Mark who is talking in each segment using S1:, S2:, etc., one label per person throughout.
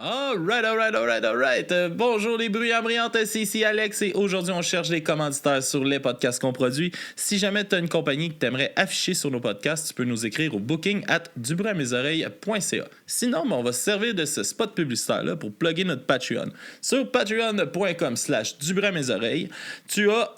S1: Alright. Bonjour les bruyants brillantes, c'est ici Alex et aujourd'hui on cherche des commanditaires sur les podcasts qu'on produit. Si jamais tu as une compagnie que tu aimerais afficher sur nos podcasts, tu peux nous écrire au booking@dubruitmesoreilles.ca. Sinon, on va se servir de ce spot publicitaire-là pour plugger notre Patreon. Sur patreon.com/dubruitmesoreilles, tu as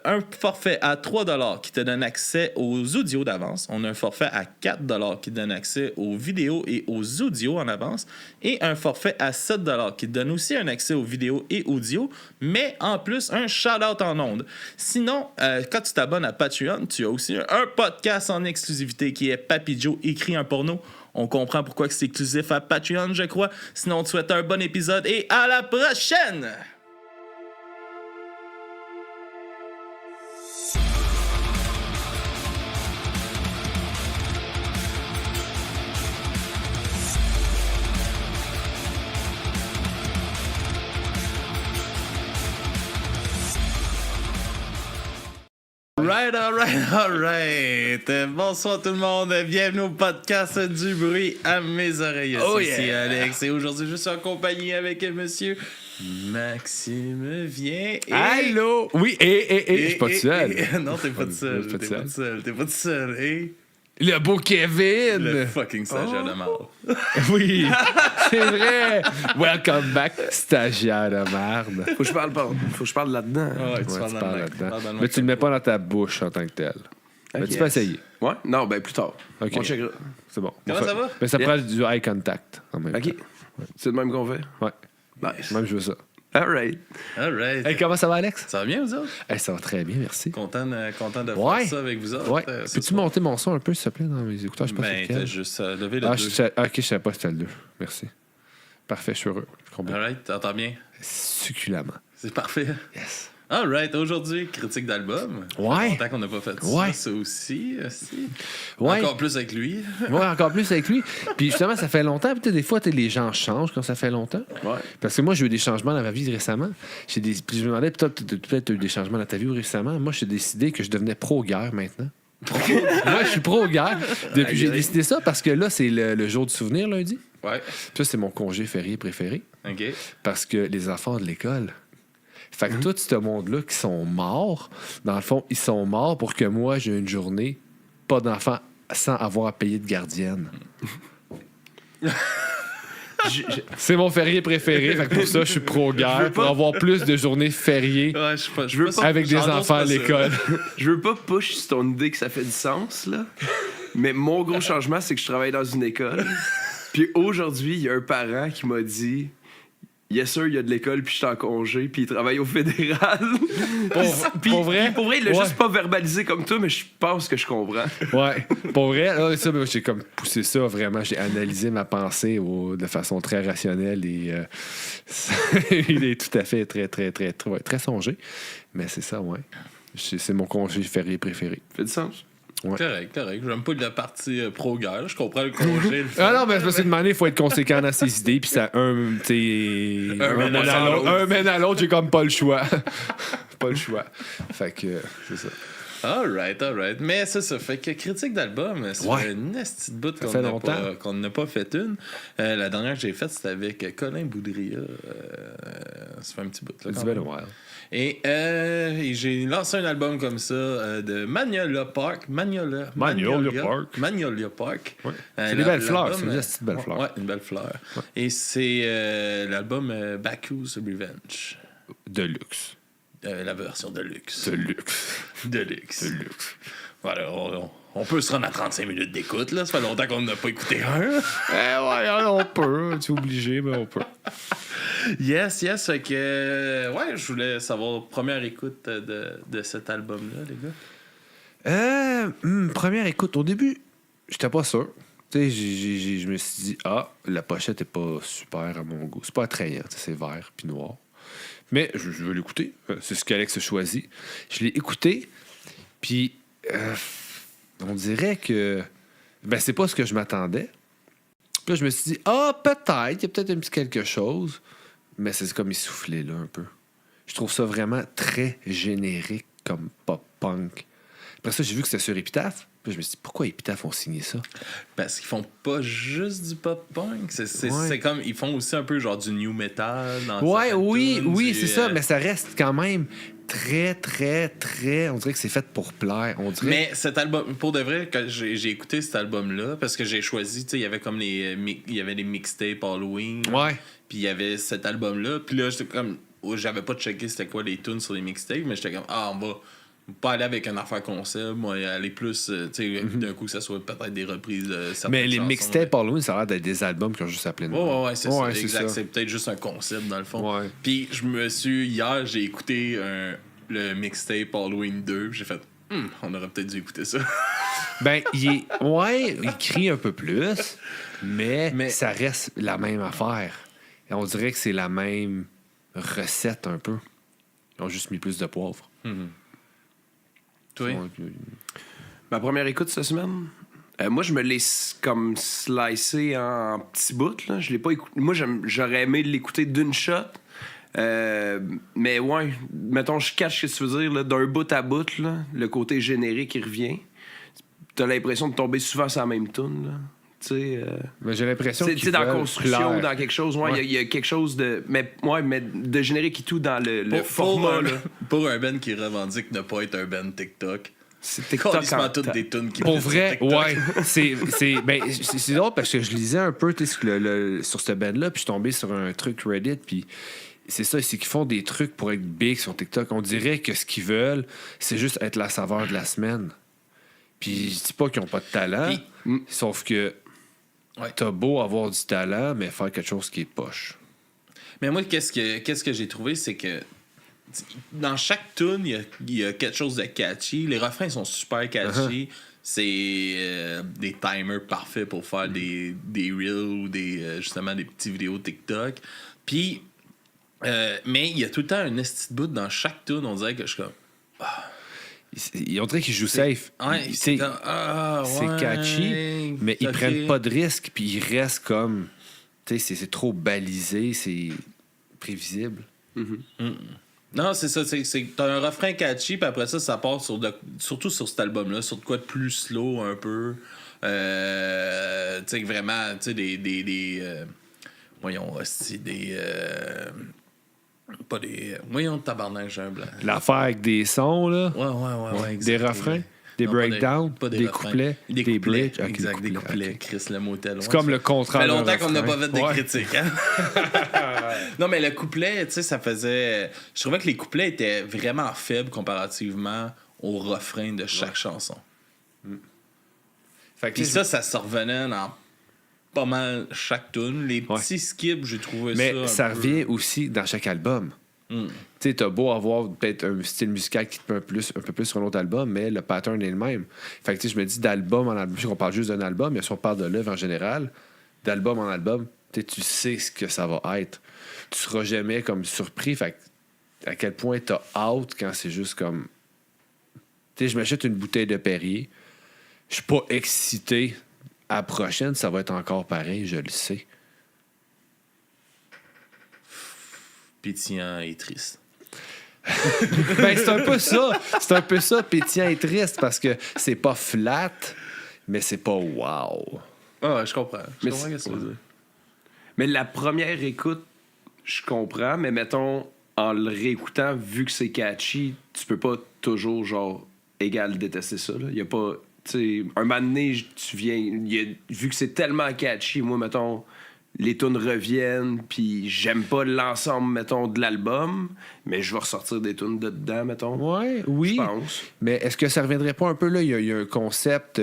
S1: un forfait à 3$ qui te donne accès aux audios d'avance. On a un forfait à 4$ qui te donne accès aux vidéos et aux audios en avance. Et un forfait à 7$ qui te donne aussi un accès aux vidéos et audio, mais en plus un shout-out en ondes. Sinon, quand tu t'abonnes à Patreon, tu as aussi un podcast en exclusivité qui est Papy Joe écrit un porno. On comprend pourquoi c'est exclusif à Patreon, je crois. Sinon, on te souhaite un bon épisode et à la prochaine! Alright. Bonsoir tout le monde. Bienvenue au podcast du bruit à mes oreilles. C'est Alex et aujourd'hui je suis en compagnie avec monsieur Maxime Vien.
S2: Allô? Oui, je suis pas tout seul.
S1: Non, t'es pas tout seul. T'es pas tout seul. Et
S2: le beau Kevin!
S1: le fucking stagiaire de merde.
S2: Oui, c'est vrai! Welcome back, stagiaire de merde.
S3: Faut que je parle là-dedans.
S1: Ouais,
S2: Tu
S1: parles
S2: parles
S1: là-dedans.
S2: là-dedans. Mais tu le mets pas dans ta bouche en tant que tel. Mais tu peux essayer.
S3: Ouais? Non, ben plus tard.
S2: Ok.
S3: On checkera.
S2: C'est bon.
S1: Comment ça va?
S2: Mais ça prend du eye contact en même
S3: OK.
S2: temps.
S3: C'est le même qu'on fait?
S2: Ouais.
S3: Nice.
S2: Même je veux ça.
S3: Alright.
S1: Alright.
S2: Comment ça va, Alex?
S1: Ça va bien, vous autres?
S2: Ça va très bien, merci.
S1: Content de
S2: Ouais.
S1: faire ça avec vous autres.
S2: Ouais.
S1: ce
S2: Peux-tu
S1: soir.
S2: monter mon son un peu, s'il te plaît, dans mes écouteurs? Je sais pas
S1: Ben,
S2: sur
S1: t'as
S2: lequel.
S1: juste levé le
S2: Ok,
S1: 2.
S2: je savais pas que c'était le 2. Merci. Parfait, je suis heureux. Je comprends.
S1: Alright, t'entends bien?
S2: Succulemment.
S1: C'est parfait.
S2: Yes.
S1: Alright, aujourd'hui, critique d'album.
S2: Ouais.
S1: Longtemps qu'on n'a pas fait
S2: Ouais.
S1: ça aussi.
S2: Ouais.
S1: Encore plus avec lui.
S2: Ouais, encore plus avec lui. Puis justement, ça fait longtemps. Peut-être des fois, les gens changent quand ça fait longtemps.
S3: Ouais.
S2: Parce que moi, j'ai eu des changements dans ma vie récemment. Puis je me demandais, peut-être tu as eu des changements dans ta vie récemment. Moi, j'ai décidé que je devenais pro-guerre maintenant. Moi, je suis pro-guerre. Depuis, j'ai décidé ça parce que là, c'est le jour du souvenir, lundi.
S1: Ouais.
S2: Puis ça, c'est mon congé férié préféré.
S1: OK.
S2: Parce que les enfants de l'école. Fait que tout ce monde-là qui sont morts, dans le fond, ils sont morts pour que moi, j'ai une journée, pas d'enfants, sans avoir à payer de gardienne. C'est mon férié préféré. Fait que pour ça, je suis pro-guerre. Pour avoir plus de journées fériées
S1: Ouais, je veux pas.
S2: avec des enfants à l'école.
S3: Je veux pas push sur ton idée que ça fait du sens, là. Mais mon gros changement, c'est que je travaille dans une école. Puis aujourd'hui, il y a un parent qui m'a dit... Yes, sir, il y a de l'école, puis je suis en congé, puis il travaille au fédéral.
S2: Pour vrai?
S3: Pour vrai, il l'a juste pas verbalisé comme toi, mais je pense que je comprends.
S2: Ouais. Pour vrai, là, ça, j'ai comme poussé ça vraiment. J'ai analysé ma pensée de façon très rationnelle et il est tout à fait très songé. Mais c'est ça, ouais. C'est mon congé férié préféré.
S3: Ça fait du sens.
S2: Ouais.
S1: Correct. J'aime pas la partie pro-guerre. Je comprends le congé.
S2: Ah non, mais c'est parce que demander, il faut être conséquent dans ses idées, puis ça, un mène à l'autre, j'ai comme pas le choix. Pas le choix. Fait que, c'est ça.
S1: Alright. Mais c'est ça. Fait que critique d'album, ça fait une petite bout qu'on n'a pas fait une. La dernière que j'ai faite, c'était avec Colin Boudria. Ça fait un petit bout. Là,
S2: It's been a while.
S1: Et j'ai lancé un album comme ça de Magnolia Park. Magnolia Park.
S2: Ouais. C'est des belles fleurs. C'est une petite belle fleur.
S1: Ouais, une belle fleur. Ouais. Et c'est l'album Baku's Revenge.
S2: Deluxe.
S1: La version Deluxe.
S2: Deluxe.
S1: Voilà, on peut se rendre à 35 minutes d'écoute. Là. Ça fait longtemps qu'on n'a pas écouté un.
S2: Ouais, on peut. Tu es obligé, mais on peut.
S1: Yes. Fait que, je voulais savoir, première écoute de cet album-là, les gars.
S2: Première écoute. Au début, j'étais pas sûr. Tu sais, je me suis dit, la pochette est pas super à mon goût. C'est pas attrayant. C'est vert puis noir. Mais je veux l'écouter. C'est ce qu'Alex a choisi. Je l'ai écouté, puis on dirait que c'est pas ce que je m'attendais. Puis là, je me suis dit, peut-être, il y a peut-être un petit quelque chose. Mais c'est comme essoufflé, là, un peu. Je trouve ça vraiment très générique comme pop-punk. Après ça, j'ai vu que c'était sur Epitaph. Puis je me suis dit, pourquoi Epitaph ont signé ça?
S1: Parce qu'ils font pas juste du pop-punk. C'est
S2: Ouais.
S1: comme... Ils font aussi un peu genre du new metal. Dans
S2: Ouais,
S1: certaines
S2: oui,
S1: tunes,
S2: oui,
S1: du,
S2: c'est ça. Mais ça reste quand même très, très, très... On dirait que c'est fait pour plaire. On dirait...
S1: Mais cet album, pour de vrai, quand j'ai écouté cet album-là, parce que j'ai choisi, tu sais, il y avait comme il y avait des mixtapes Halloween.
S2: Ouais.
S1: Puis il y avait cet album-là. Puis là, j'étais comme... J'avais pas checké c'était quoi les tunes sur les mixtapes, mais j'étais comme, on va pas aller avec une affaire concept, moi, aller plus, tu sais, d'un coup, que ça soit peut-être des reprises de certaines
S2: Mais les
S1: chansons,
S2: mixtapes Halloween, ça a l'air d'être des albums qui ont juste appelé de même.
S1: Ouais, c'est ça,
S2: c'est
S1: exact.
S2: ça.
S1: C'est peut-être juste un concept, dans le fond.
S2: Ouais.
S1: Puis hier, j'ai écouté le mixtape Halloween 2, j'ai fait, on aurait peut-être dû écouter ça.
S2: Ben, il crie un peu plus, mais ça reste la même affaire. Et on dirait que c'est la même recette un peu. Ils ont juste mis plus de poivre.
S1: Toi?
S3: Ma première écoute cette semaine, moi, je me l'ai comme slicé en petits bouts. Là. Je l'ai pas écouté. Moi, j'aurais aimé l'écouter d'une shot. Mais ouais, mettons, je cache ce que tu veux dire. Là, d'un bout à bout, là, le côté générique, il revient. T'as l'impression de tomber souvent sur la même tune. Là.
S2: Mais j'ai l'impression
S3: tu
S2: qu'ils
S3: sais, dans la
S2: veulent
S3: construction
S2: plaire.
S3: ou dans quelque chose, il
S2: Ouais.
S3: y a quelque chose de. Mais de générique et tout dans le format. Là.
S1: Pour un band qui revendique ne pas être un band TikTok.
S3: C'est
S1: TikTok
S3: TikTok en
S1: toutes des tunes qui
S2: Pour
S1: passent sur
S2: vrai,
S1: TikTok.
S2: ouais. C'est drôle parce que je lisais un peu sur ce band-là, puis je suis tombé sur un truc Reddit, puis c'est ça, c'est qu'ils font des trucs pour être big sur TikTok. On dirait que ce qu'ils veulent, c'est juste être la saveur de la semaine. Puis je dis pas qu'ils ont pas de talent, sauf que t'as beau avoir du talent, mais faire quelque chose qui est poche.
S1: Mais moi, qu'est-ce que j'ai trouvé, c'est que dans chaque tune, il y a quelque chose de catchy. Les refrains sont super catchy. C'est des timers parfaits pour faire des reels ou justement des petites vidéos TikTok. Puis, mais il y a tout le temps un esti de bout dans chaque tune. On dirait que je suis comme...
S2: On dirait qu'ils jouent safe.
S1: Ouais,
S2: C'est
S1: ouais,
S2: catchy, mais ils
S1: ok.
S2: prennent pas de risques, puis ils restent comme... Tu sais, c'est trop balisé, c'est prévisible.
S1: Non, c'est ça. T'as un refrain catchy, puis après ça part surtout sur cet album-là, sur de quoi de plus slow un peu. Tu sais, vraiment, tu sais, voyons, aussi, pas des... Voyons, tabarnak, j'ai un blanc.
S2: L'affaire avec des sons, là.
S1: Ouais,
S2: Des
S1: exact.
S2: refrains, des
S1: Non,
S2: breakdowns,
S1: pas
S2: des
S1: refrains.
S2: couplets,
S1: des
S2: des
S1: couplets.
S2: bridges. Ok,
S1: Exact, des couplets.
S2: ok.
S1: Chris, le mot tel.
S2: C'est comme le contraire.
S1: Ça fait longtemps
S2: d'un
S1: qu'on n'a pas
S2: refrain.
S1: fait de
S2: Ouais.
S1: critiques, hein? Non, mais le couplet, tu sais, ça faisait... Je trouvais que les couplets étaient vraiment faibles comparativement au refrain de chaque chanson.
S2: Fait que
S1: Puis
S2: tu sais,
S1: ça se revenait dans pas mal chaque tune. Les petits skips, j'ai trouvé
S2: mais
S1: ça
S2: ça
S1: un peu...
S2: revient aussi dans chaque album. Tu sais, t'as beau avoir peut-être un style musical qui te peut un peu plus sur un autre album, mais le pattern est le même. Fait que tu sais, je me dis d'album en album, on parle juste d'un album, mais si on parle de l'œuvre en général, d'album en album, tu sais ce que ça va être. Tu seras jamais comme surpris. Fait que à quel point t'as hâte quand c'est juste comme... Tu sais, je m'achète une bouteille de Perrier, je suis pas excité. À la prochaine, ça va être encore pareil, je le sais.
S1: Pétillant et triste.
S2: Ben, c'est un peu ça. C'est un peu ça, pétillant et triste, parce que c'est pas flat, mais c'est pas wow.
S1: Ah, ouais, je comprends. Je
S3: Mais
S1: comprends
S3: c'est-
S1: ce que tu veux dire.
S3: Mais la première écoute, je comprends, mais mettons, en le réécoutant, vu que c'est catchy, tu peux pas toujours, genre, égal détester ça. Il y a pas. Tu sais, un moment donné, tu viens. Vu que c'est tellement catchy, moi, mettons, les tunes reviennent, puis j'aime pas l'ensemble, mettons, de l'album, mais je vais ressortir des tunes de dedans, mettons.
S2: Ouais, oui.
S3: Je pense.
S2: Mais est-ce que ça reviendrait pas un peu là? Il y a un concept,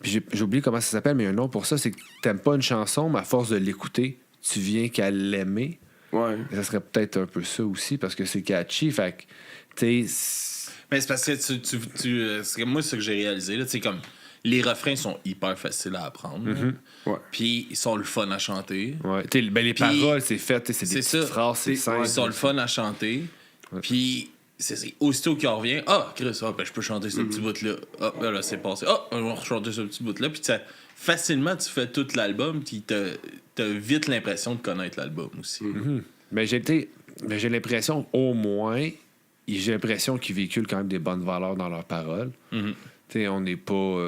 S2: puis j'ai oublié comment ça s'appelle, mais il y a un nom pour ça, c'est que t'aimes pas une chanson, mais à force de l'écouter, tu viens qu'à l'aimer.
S3: Ouais.
S2: Et ça serait peut-être un peu ça aussi, parce que c'est catchy. Fait que, tu sais,
S1: Mais c'est parce que c'est comme moi, c'est ce que j'ai réalisé. Là, comme, les refrains sont hyper faciles à apprendre.
S3: Ouais.
S1: Puis ils sont le fun à chanter.
S2: ouais, tu sais, ben, les
S1: Puis,
S2: paroles, c'est fait, tu sais, c'est des
S1: c'est
S2: petites
S1: ça.
S2: phrases, c'est simple.
S1: Ils sont le fun à chanter. Puis c'est aussitôt qu'il revient, Chris, ben, je peux chanter ce petit bout-là. Ben là, c'est passé. On va chanter ce petit bout-là. Puis facilement, tu fais tout l'album. Puis t'as vite l'impression de connaître l'album aussi.
S2: Mais j'ai l'impression, au moins, j'ai l'impression qu'ils véhiculent quand même des bonnes valeurs dans leurs paroles. T'sais, on n'est pas...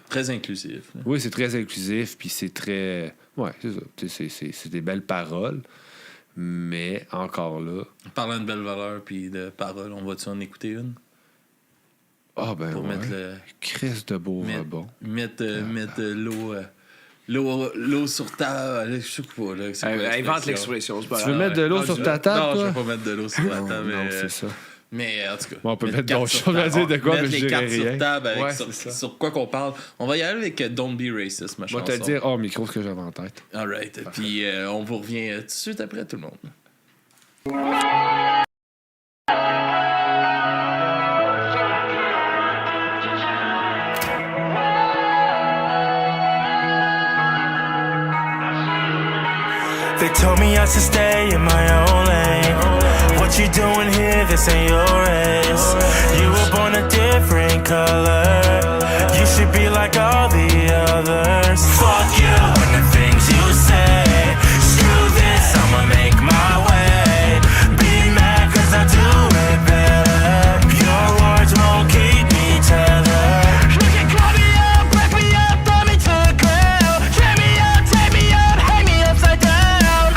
S1: Très inclusif. Là.
S2: Oui, c'est très inclusif, puis c'est très... Ouais, c'est ça. C'est des belles paroles, mais encore là...
S1: Parlant de belles valeurs puis de paroles, on va-tu en écouter une?
S2: Ah ben
S1: Pour
S2: ouais.
S1: mettre le...
S2: Chris de beau rebond.
S1: Mettre l'eau sur ta... Je sais pas. Là, c'est quoi
S3: Invente l'expression, c'est pas
S2: Tu veux
S3: grave.
S2: mettre de l'eau sur ta table,
S1: Non, je
S2: toi?
S1: vais pas mettre de l'eau sur la table.
S2: Non, c'est ça.
S1: Mais en tout cas.
S2: Bon, on peut mettre
S1: cartes
S2: d'autres
S1: sur
S2: choses à
S1: table.
S2: dire de quoi,
S1: Mettre
S2: mais je
S1: les cartes
S2: dirais
S1: sur
S2: rien.
S1: table avec
S2: Ouais, c'est ça.
S1: sur quoi qu'on parle. On va y aller avec Don't Be Racist, ma
S2: Je vais
S1: chanson.
S2: te dire hors micro ce que j'avais en tête.
S1: Alright. Puis on vous revient tout de suite après tout le monde.
S4: They told me I should stay in my own lane. What you doing here? This ain't your race. You were born a different color. You should be like all the others. Fuck you and the things you say. Screw this, I'ma make my way. Be mad cause I do it better. Your words won't keep me tethered. You can call me up, break me up, throw me to the ground. Tear me up, take me out, hang me upside down.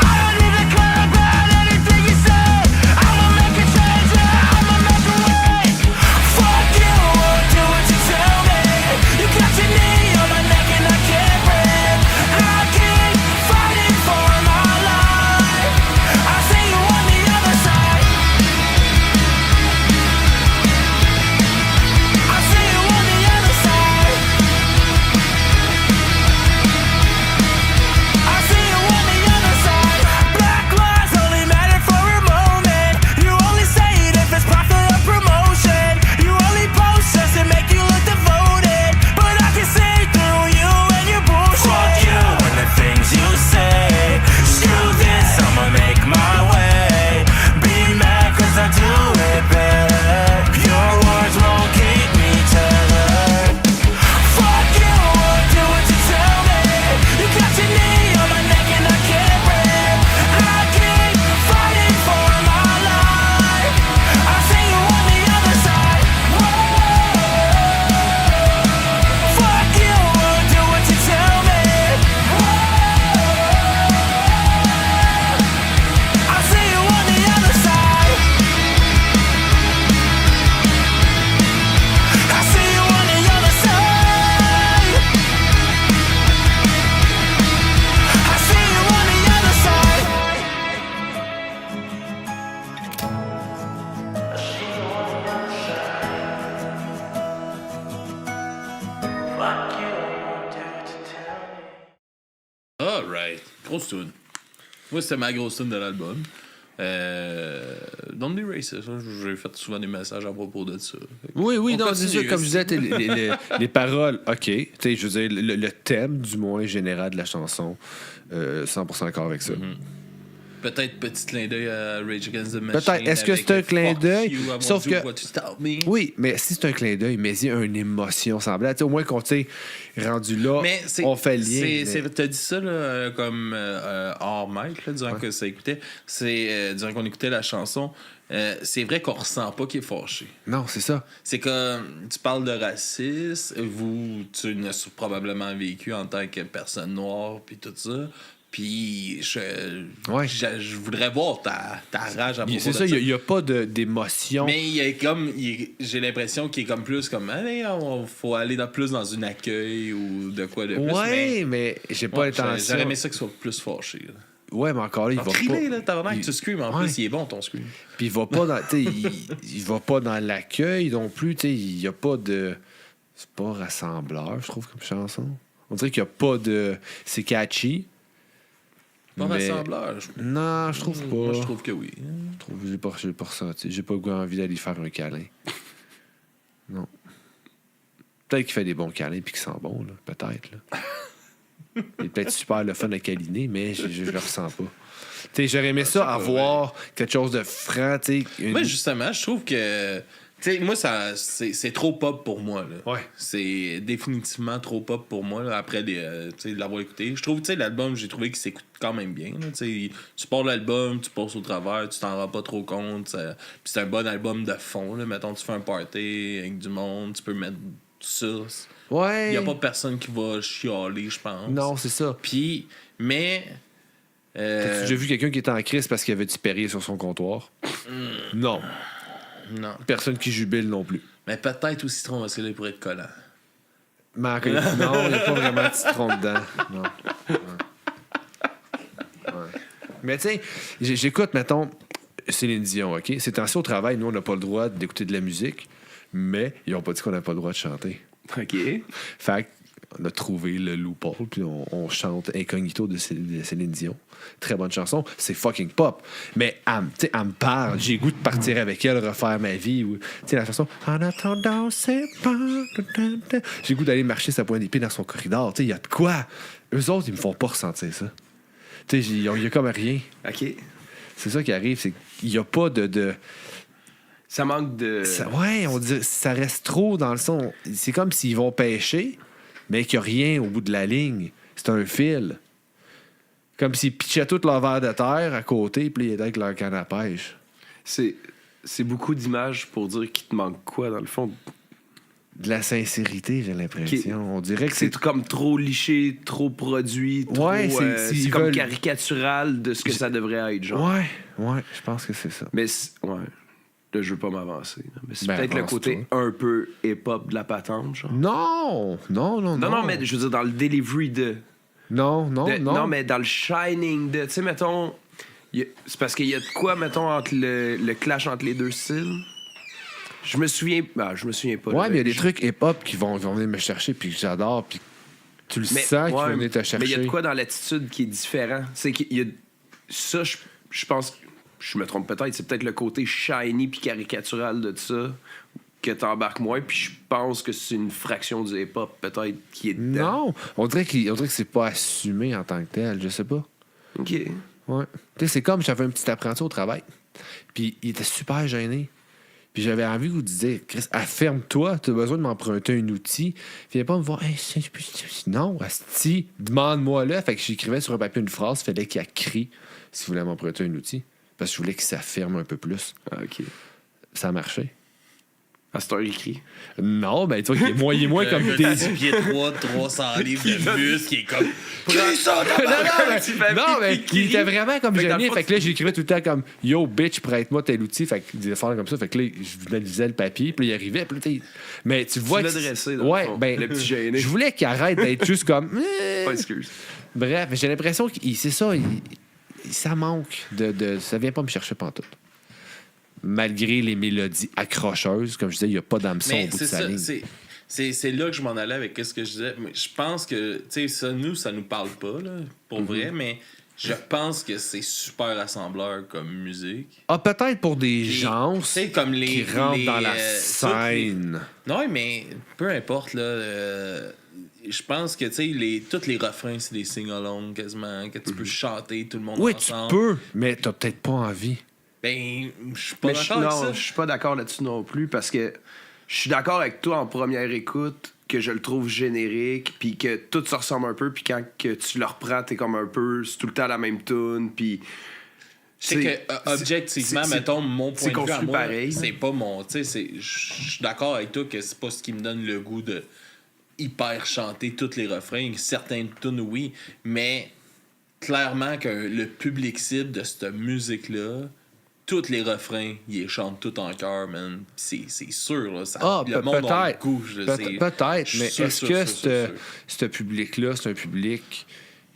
S1: Alright. Grosse tune. Moi, c'était ma grosse tune de l'album. Don't be racist. Hein. J'ai fait souvent des messages à propos de ça.
S2: Oui,
S1: On
S2: non, c'est
S1: continue,
S2: ça. Comme je disais, les paroles, OK. Tu sais, je veux dire, le thème, du moins, général de la chanson, 100% d'accord avec ça.
S1: Peut-être petit clin d'œil à Rage Against the Machine.
S2: Peut-être. Est-ce que
S1: avec
S2: c'est un clin
S1: Fuck
S2: d'œil?
S1: you, I won't
S2: Sauf
S1: do
S2: que-
S1: what you tell me.
S2: Oui, mais si c'est un clin d'œil, mais il y a une émotion semblable. Tu sais, au moins qu'on t'ait rendu là,
S1: Mais
S2: on fait le lien. mais-
S1: T'as dit ça là, comme hors mic, là, durant que ça écoutait. Durant qu'on écoutait la chanson. C'est vrai qu'on ressent pas qu'il est fâché.
S2: Non, c'est ça.
S1: C'est comme tu parles de racisme, tu l'as probablement vécu en tant que personne noire puis tout ça. Puis je voudrais voir ta rage à propos
S2: C'est
S1: de
S2: ça, il n'y a pas d'émotion.
S1: Mais j'ai l'impression qu'il est comme plus comme allez, faut aller plus dans une accueil ou de quoi de plus.
S2: Ouais, mais j'ai pas l'intention.
S1: J'aurais aimé ça qu'il soit plus fâché. Là.
S2: Ouais, mais encore là, il va
S1: Crie-les,
S2: pas.
S1: là, tabarnak, tu screams. En plus, il est bon ton scream.
S2: Puis il va pas dans. Tu sais, il va pas dans l'accueil non plus. Tu sais, il y a pas de. C'est pas rassembleur, je trouve, comme chanson. On dirait qu'il y a pas de. C'est catchy.
S1: Pas
S2: mais-
S1: rassembleur.
S2: Non, je trouve pas.
S1: Moi, je trouve que oui.
S2: J'ai pas ressenti. J'ai pas envie d'aller faire un câlin. Non. Peut-être qu'il fait des bons câlins puis qu'il sent bon, là. Peut-être, là. Il est peut-être super le fun à câliner, mais je le ressens pas. Tu sais, j'aurais aimé ça avoir quelque chose de franc, tu sais.
S1: Moi, justement, je trouve que. Tu sais, moi, c'est trop pop pour moi. Là.
S2: Ouais.
S1: C'est définitivement trop pop pour moi, là, après tu sais, l'avoir écouté. Je trouve, tu sais, l'album, j'ai trouvé qu'il s'écoute quand même bien. Là, tu sais, tu pars l'album, tu passes au travers, tu t'en rends pas trop compte. Puis c'est un bon album de fond. Là. Mettons, tu fais un party avec du monde, tu peux mettre ça,
S2: Ouais.
S1: il y a pas personne qui va chialer, je pense.
S2: Non, c'est ça.
S1: Puis, mais...
S2: T'as-tu déjà vu quelqu'un qui était en crise parce qu'il y avait du Perrier sur son comptoir? Non.
S1: Non.
S2: Personne qui jubile non plus.
S1: Mais peut-être au citron, parce que là, il pourrait être collant.
S2: Mais non, il n'y a pas vraiment de citron dedans. Non. Ouais. Mais tu sais, j'écoute, mettons, Céline Dion, OK? C'est ainsi au travail, nous, on n'a pas le droit d'écouter de la musique, mais ils n'ont pas dit qu'on n'a pas le droit de chanter.
S3: OK.
S2: Fait qu'on a trouvé le loophole, puis on chante Incognito de Céline Dion. Très bonne chanson. C'est fucking pop. Mais elle me parle. J'ai le goût de partir avec elle, refaire ma vie. Tu sais, la chanson En attendant, c'est pas... J'ai le goût d'aller marcher sa pointe d'épée dans son corridor. Tu sais, il y a de quoi? Eux autres, ils me font pas ressentir ça. Tu sais, il y a comme rien.
S3: OK.
S2: C'est ça qui arrive, c'est qu'il n'y a pas de...
S3: Ça manque de...
S2: Ouais, on dit ça reste trop dans le son. C'est comme s'ils vont pêcher, mais qu'il n'y a rien au bout de la ligne. C'est un fil. Comme s'ils pitchaient tout leur verre de terre à côté, puis ils étaient avec leur canne à pêche.
S3: C'est beaucoup d'images pour dire qu'il te manque quoi, dans le fond.
S2: De la sincérité, j'ai l'impression.
S3: Okay.
S2: On dirait que
S3: C'est
S2: c'est...
S3: comme trop liché, trop produit, trop...
S2: Ouais,
S3: c'est comme caricatural de ce que ça devrait être, genre.
S2: Ouais, je pense que c'est ça.
S3: Mais, ouais... Là, je veux pas m'avancer. Mais c'est
S2: Ben,
S3: peut-être le côté un peu hip-hop de la patente, genre.
S2: Non,
S3: mais je veux dire, dans le delivery de...
S2: Non.
S3: Non, mais dans le shining de... Tu sais, mettons... C'est parce qu'il y a de quoi, mettons, entre le clash entre les deux styles. Je me souviens pas.
S2: Ouais, mais il y a des trucs hip-hop qui vont venir me chercher, puis que j'adore, puis tu le sens qu'ils vont venir te chercher.
S3: Mais il y a de quoi dans l'attitude qui est différent. C'est qu'il y a... Ça, je pense... Je me trompe peut-être, c'est peut-être le côté shiny puis caricatural de ça que t'embarques moins, puis je pense que c'est une fraction du hip-hop peut-être qui est dedans.
S2: Non, on dirait que c'est pas assumé en tant que tel, je sais pas.
S3: OK.
S2: Ouais. Tu sais, c'est comme j'avais un petit apprenti au travail, puis il était super gêné. Puis j'avais envie de vous dire, Chris, affirme-toi, tu as besoin de m'emprunter un outil. Viens pas me voir, hey, non, asti, demande-moi-le. Fait que j'écrivais sur un papier une phrase, fallait qu'il crie s'il voulait m'emprunter un outil. Parce que je voulais qu'il s'affirme un peu plus.
S3: Ah, OK.
S2: Ça a marché.
S3: À cette heure, il crie.
S2: Non, ben tu vois, il est moins comme des...
S1: 10 pieds 300 livres de muscle, qui est comme...
S2: Non, mais il était vraiment comme gêné. Fait que là, j'écrivais tout le temps comme « Yo, bitch, prête-moi tel outil. » Fait qu'il disait faire comme ça. Fait que là, je lisais le papier, puis il arrivait. Puis mais tu vois...
S3: Tu l'as dressé, dans le fond, le petit gêné.
S2: Je voulais qu'il arrête d'être juste comme...
S3: Pas excuse.
S2: Bref, j'ai l'impression que c'est ça... Ça manque de... Ça vient pas me chercher pantoute. Malgré les mélodies accrocheuses, comme je disais, il n'y a pas d'hameçon au bout de sa ligne.
S1: C'est là que je m'en allais avec ce que je disais. Mais je pense que, tu sais, ça nous parle pas, là, pour vrai, mais je pense que c'est super rassembleur comme musique.
S2: Ah, peut-être pour des gens
S1: comme
S2: qui rentrent dans la scène.
S1: Non, mais peu importe, là... je pense que, tu sais, tous les refrains, c'est des sing-along quasiment, que tu peux chanter tout le monde ensemble.
S2: Oui, tu peux, mais t'as peut-être pas envie.
S1: Ben, je suis pas d'accord avec ça.
S3: Non, je suis pas d'accord là-dessus non plus, parce que je suis d'accord avec toi en première écoute que je le trouve générique, puis que tout se ressemble un peu, puis quand que tu le reprends, t'es comme un peu... C'est tout le temps la même tune, puis...
S1: C'est que, objectivement, mettons, mon point de vue à moi,
S3: pareil,
S1: c'est pas mon... Tu sais, je suis d'accord avec toi que c'est pas ce qui me donne le goût de hyper chanter tous les refrains. Certaines tunes, oui, mais clairement que le public cible de cette musique-là, tous les refrains, ils les chantent tout en chœur, man. C'est sûr, là. Le monde a le goût.
S2: Peut-être, mais est-ce que ce public-là, c'est un public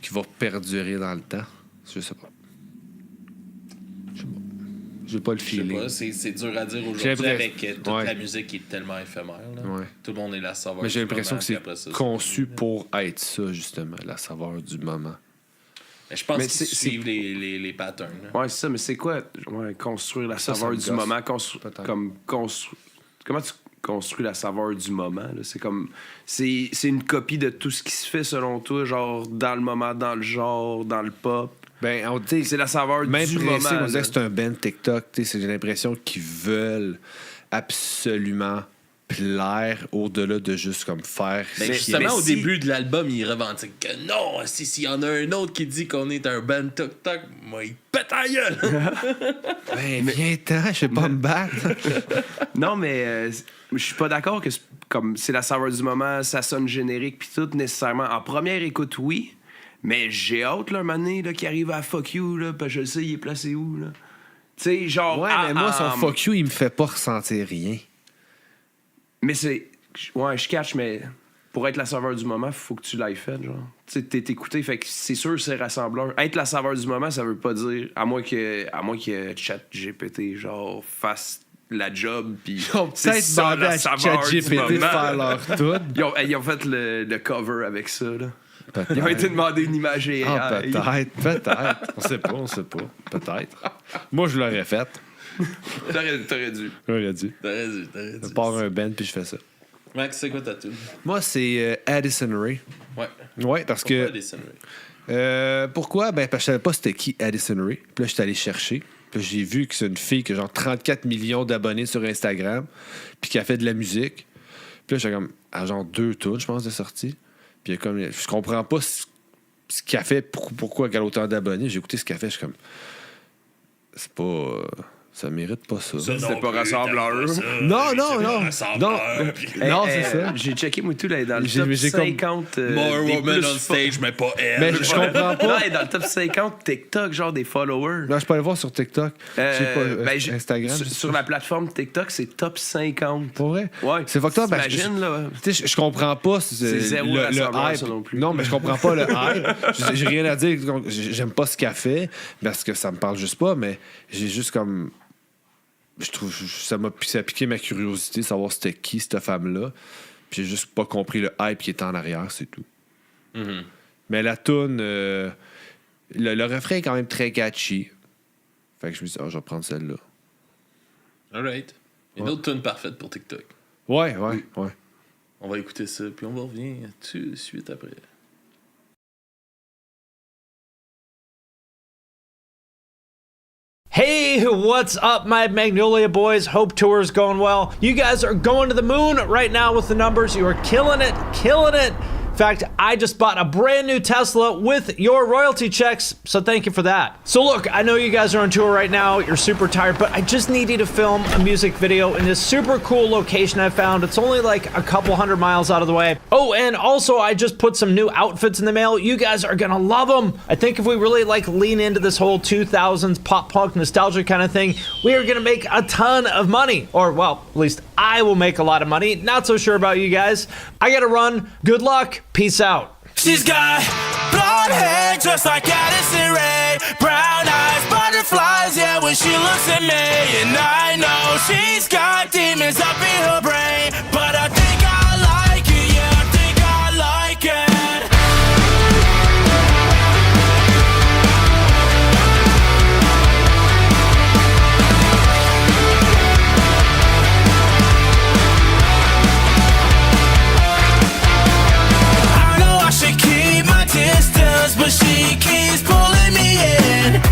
S2: qui va perdurer dans le temps? Je sais pas. J'ai pas le feeling.
S1: C'est dur à dire aujourd'hui avec toute la musique qui est tellement éphémère. Là. Ouais. Tout le monde est la saveur.
S2: Mais j'ai l'impression que c'est conçu pour être ça, justement, la saveur du moment.
S1: Mais je pense qu'ils suivent les patterns. Là.
S3: Ouais, c'est ça, mais c'est quoi construire la saveur du moment? Comment tu construis la saveur du moment? Là? C'est comme. C'est une copie de tout ce qui se fait selon toi, genre dans le moment, dans le genre, dans le pop.
S2: Ben,
S3: c'est la saveur du moment.
S2: On disait que c'est un band TikTok. J'ai l'impression qu'ils veulent absolument plaire au-delà de juste comme faire.
S1: Ben justement, au début de l'album, ils revendiquent que non, s'il y en a un autre qui dit qu'on est un band TikTok, moi, il pète la gueule.
S2: Ben, viens-t'en, je sais pas me battre.
S3: Non, mais je suis pas d'accord comme c'est la saveur du moment, ça sonne générique, puis tout, nécessairement. En première écoute, oui, mais j'ai hâte, là, un moment donné, là, qui arrive à Fuck You, là, parce que je sais, il est placé où, là. Tu sais, genre.
S2: Ouais, mais moi, son Fuck You, il me fait pas ressentir rien.
S3: Mais c'est. Ouais, je catch, mais pour être la saveur du moment, faut que tu l'aies fait, genre. Tu sais, t'es écouté, fait que c'est sûr, c'est rassembleur. Être la saveur du moment, ça veut pas dire. À moins que ChatGPT, genre, fasse la job, puis.
S2: Ils ont peut-être demandé à ChatGPT de faire leur tout.
S3: Ils ont fait le cover avec ça, là. Ils ont été demandé une image AI.
S2: Ah, peut-être. On sait pas. Peut-être. Moi, je l'aurais fait.
S3: T'aurais dû.
S2: J'aurais dû.
S1: T'aurais dû.
S2: Je pars un band puis je fais ça.
S1: Max, c'est quoi ta tune?
S2: Moi, c'est Addison Rae.
S1: Ouais.
S2: Ouais, parce
S1: Pourquoi
S2: que.
S1: Addison Rae?
S2: Pourquoi? Ben, parce que je savais pas c'était qui Addison Rae. Puis là, j'étais allé chercher. Puis là, j'ai vu que c'est une fille qui a genre 34 millions d'abonnés sur Instagram. Puis qui a fait de la musique. Puis là, j'étais comme à genre 2 tunes, je pense, de sortie. Puis comme, je comprends pas ce qu'elle fait, pourquoi elle a autant d'abonnés. J'ai écouté ce qu'elle fait, je suis comme. C'est pas. Ça mérite pas ça.
S3: C'était pas rassembleur.
S2: Non. Non, c'est ça.
S3: J'ai checké moi tout là, dans le
S2: J'ai
S3: top
S2: comme
S3: 50.
S1: More
S3: des
S1: women
S3: plus
S1: on stage, mais pas elle.
S2: Mais je comprends
S3: Non,
S2: pas.
S3: elle est dans le top 50 TikTok, genre des followers.
S2: Non, je peux aller voir sur TikTok. Instagram.
S3: Sur la plateforme TikTok, c'est top 50.
S2: Pour vrai?
S3: Ouais.
S2: C'est fucked up.
S3: T'imagines, là.
S2: Tu sais, je comprends pas
S3: C'est zéro rassembleur,
S2: hype.
S3: ça non plus.
S2: Non, mais je comprends pas le hype. J'ai rien à dire. J'aime pas ce qu'elle fait parce que ça me parle juste pas, mais j'ai juste comme. Je trouve ça a piqué ma curiosité, savoir c'était qui cette femme-là. Puis j'ai juste pas compris le hype qui était en arrière, c'est tout.
S1: Mm-hmm.
S2: Mais la toune, le refrain est quand même très catchy. Fait que je me suis dit, je vais prendre celle-là.
S1: Alright. Une autre tune parfaite pour TikTok.
S2: Ouais.
S1: On va écouter ça, puis on va revenir tout de suite après.
S5: Hey, what's up, my Magnolia boys? Hope tour is going well. You guys are going to the moon right now with the numbers. You are killing it. In fact, I just bought a brand new Tesla with your royalty checks, so thank you for that. So look, I know you guys are on tour right now, you're super tired, but I just need you to film a music video in this super cool location I found. It's only like a couple 100 miles out of the way. Oh, and also I just put some new outfits in the mail. You guys are gonna love them. I think if we really like lean into this whole 2000s pop punk nostalgia kind of thing, we are gonna make a ton of money. Or, well, at least I will make a lot of money. Not so sure about you guys. I gotta run. Good luck. Peace out.
S4: She's got blonde hair just like Addison Rae, brown eyes, butterflies, yeah, when she looks at me. And I know she's got demons up in her brain, but I think I like it, yeah, I think I like it. But she keeps pulling me in.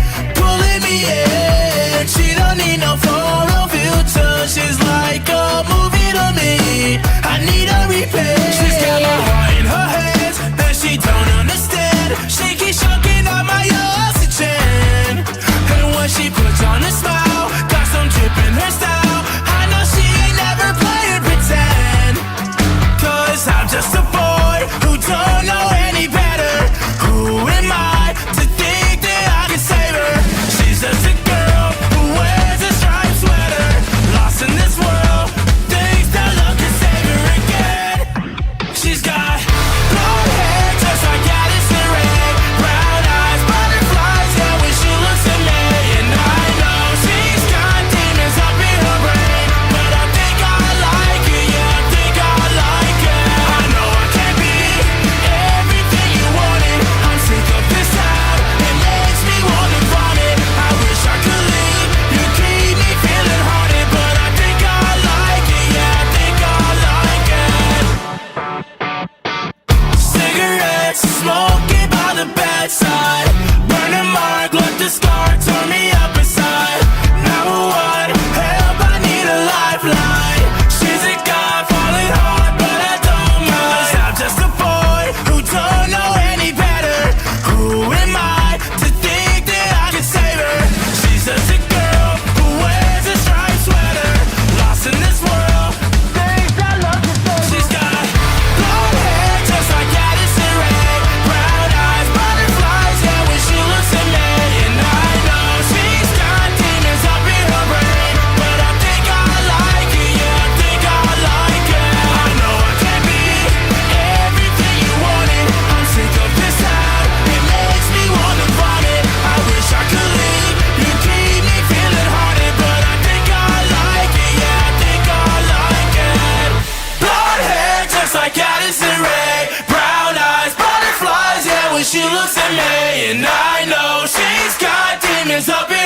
S4: She don't need no photo filter. She's like a movie to me. I need a repair. She's got my heart in her hands, and she don't understand. She keeps sucking out my oxygen. And when she puts on a smile, got some drip in her style. I know she ain't never playing pretend. 'Cause I'm just a boy who don't know any better. Who am I to think that I can save her? She's just a girl who wears a striped sweater. Lost in this world, thinks that love can save her again.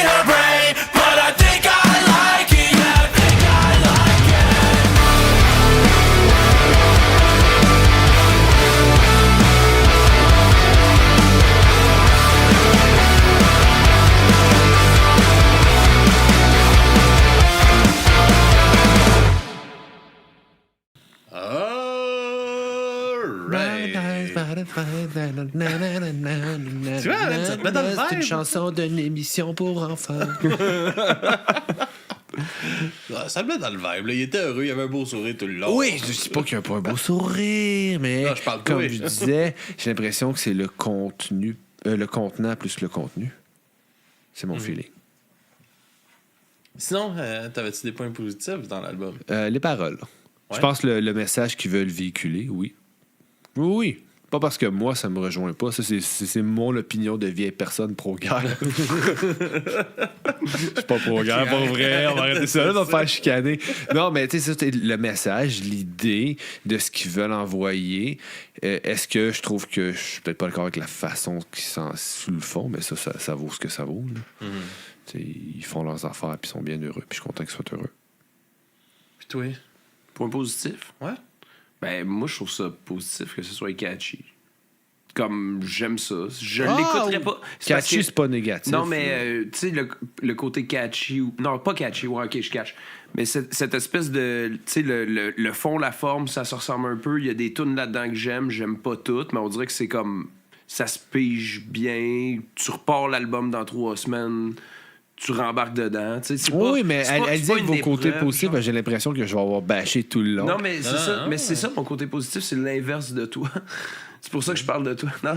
S4: her brain, but I think I like it. Yeah, I think I like it.
S1: Tu vois, ça te met dans le
S2: C'est une
S1: vibe.
S2: chanson d'une émission pour enfants.
S1: Ah, ça le met dans le vibe. Là. Il était heureux, il avait un beau sourire tout le long.
S2: Oui, je dis pas qu'il n'y a pas un beau sourire, mais
S1: Non, je parle de
S2: comme
S1: toi.
S2: je disais, j'ai l'impression que c'est le contenu, le contenant plus le contenu. C'est mon feeling.
S1: Sinon, t'avais-tu des points positifs dans l'album?
S2: Les paroles.
S1: Ouais.
S2: Je pense que le message qu'ils veulent véhiculer, oui. Oui, oui. Pas parce que moi, ça me rejoint pas. Ça, c'est mon opinion de vieille personne pro-guerre. Je suis pas pro-guerre, pas vrai. On va arrêter ça, là, on va me faire chicaner. Non, mais tu sais, ça, c'est le message, l'idée de ce qu'ils veulent envoyer. Est-ce que je trouve que je suis peut-être pas d'accord avec la façon qu'ils s'en sous le fond, mais ça vaut ce que ça vaut. Là. Tu sais, ils font leurs affaires puis ils sont bien heureux. Puis je suis content qu'ils soient heureux.
S1: Puis toi?
S3: Point positif?
S1: Ouais?
S3: Ben, moi, je trouve ça positif que ce soit catchy. Comme, j'aime ça. Je l'écouterais pas. C'est parce
S2: Catchy,
S3: que-
S2: c'est pas négatif.
S3: Non, mais,
S2: là.
S3: tu sais, le côté catchy... Non, pas catchy, ouais, OK, je catch. Mais cette espèce de... Tu sais, le fond, la forme, ça se ressemble un peu. Il y a des tunes là-dedans que j'aime pas toutes, mais on dirait que c'est comme... Ça se pige bien. Tu repars l'album dans 3 semaines. Tu rembarques dedans. Tu sais, c'est pas-
S2: Oui, mais
S3: c'est pas-
S2: elle
S3: c'est
S2: dit
S3: pas
S2: que
S3: une
S2: vos côtés
S3: épreuve,
S2: positifs,
S3: genre.
S2: ben, j'ai l'impression que je vais avoir bâché tout le long.
S3: Non, mais c'est
S1: Non,
S3: ça.
S1: non,
S3: Mais c'est ça, mon côté positif, c'est l'inverse de toi. C'est pour ça que je parle de toi. Non.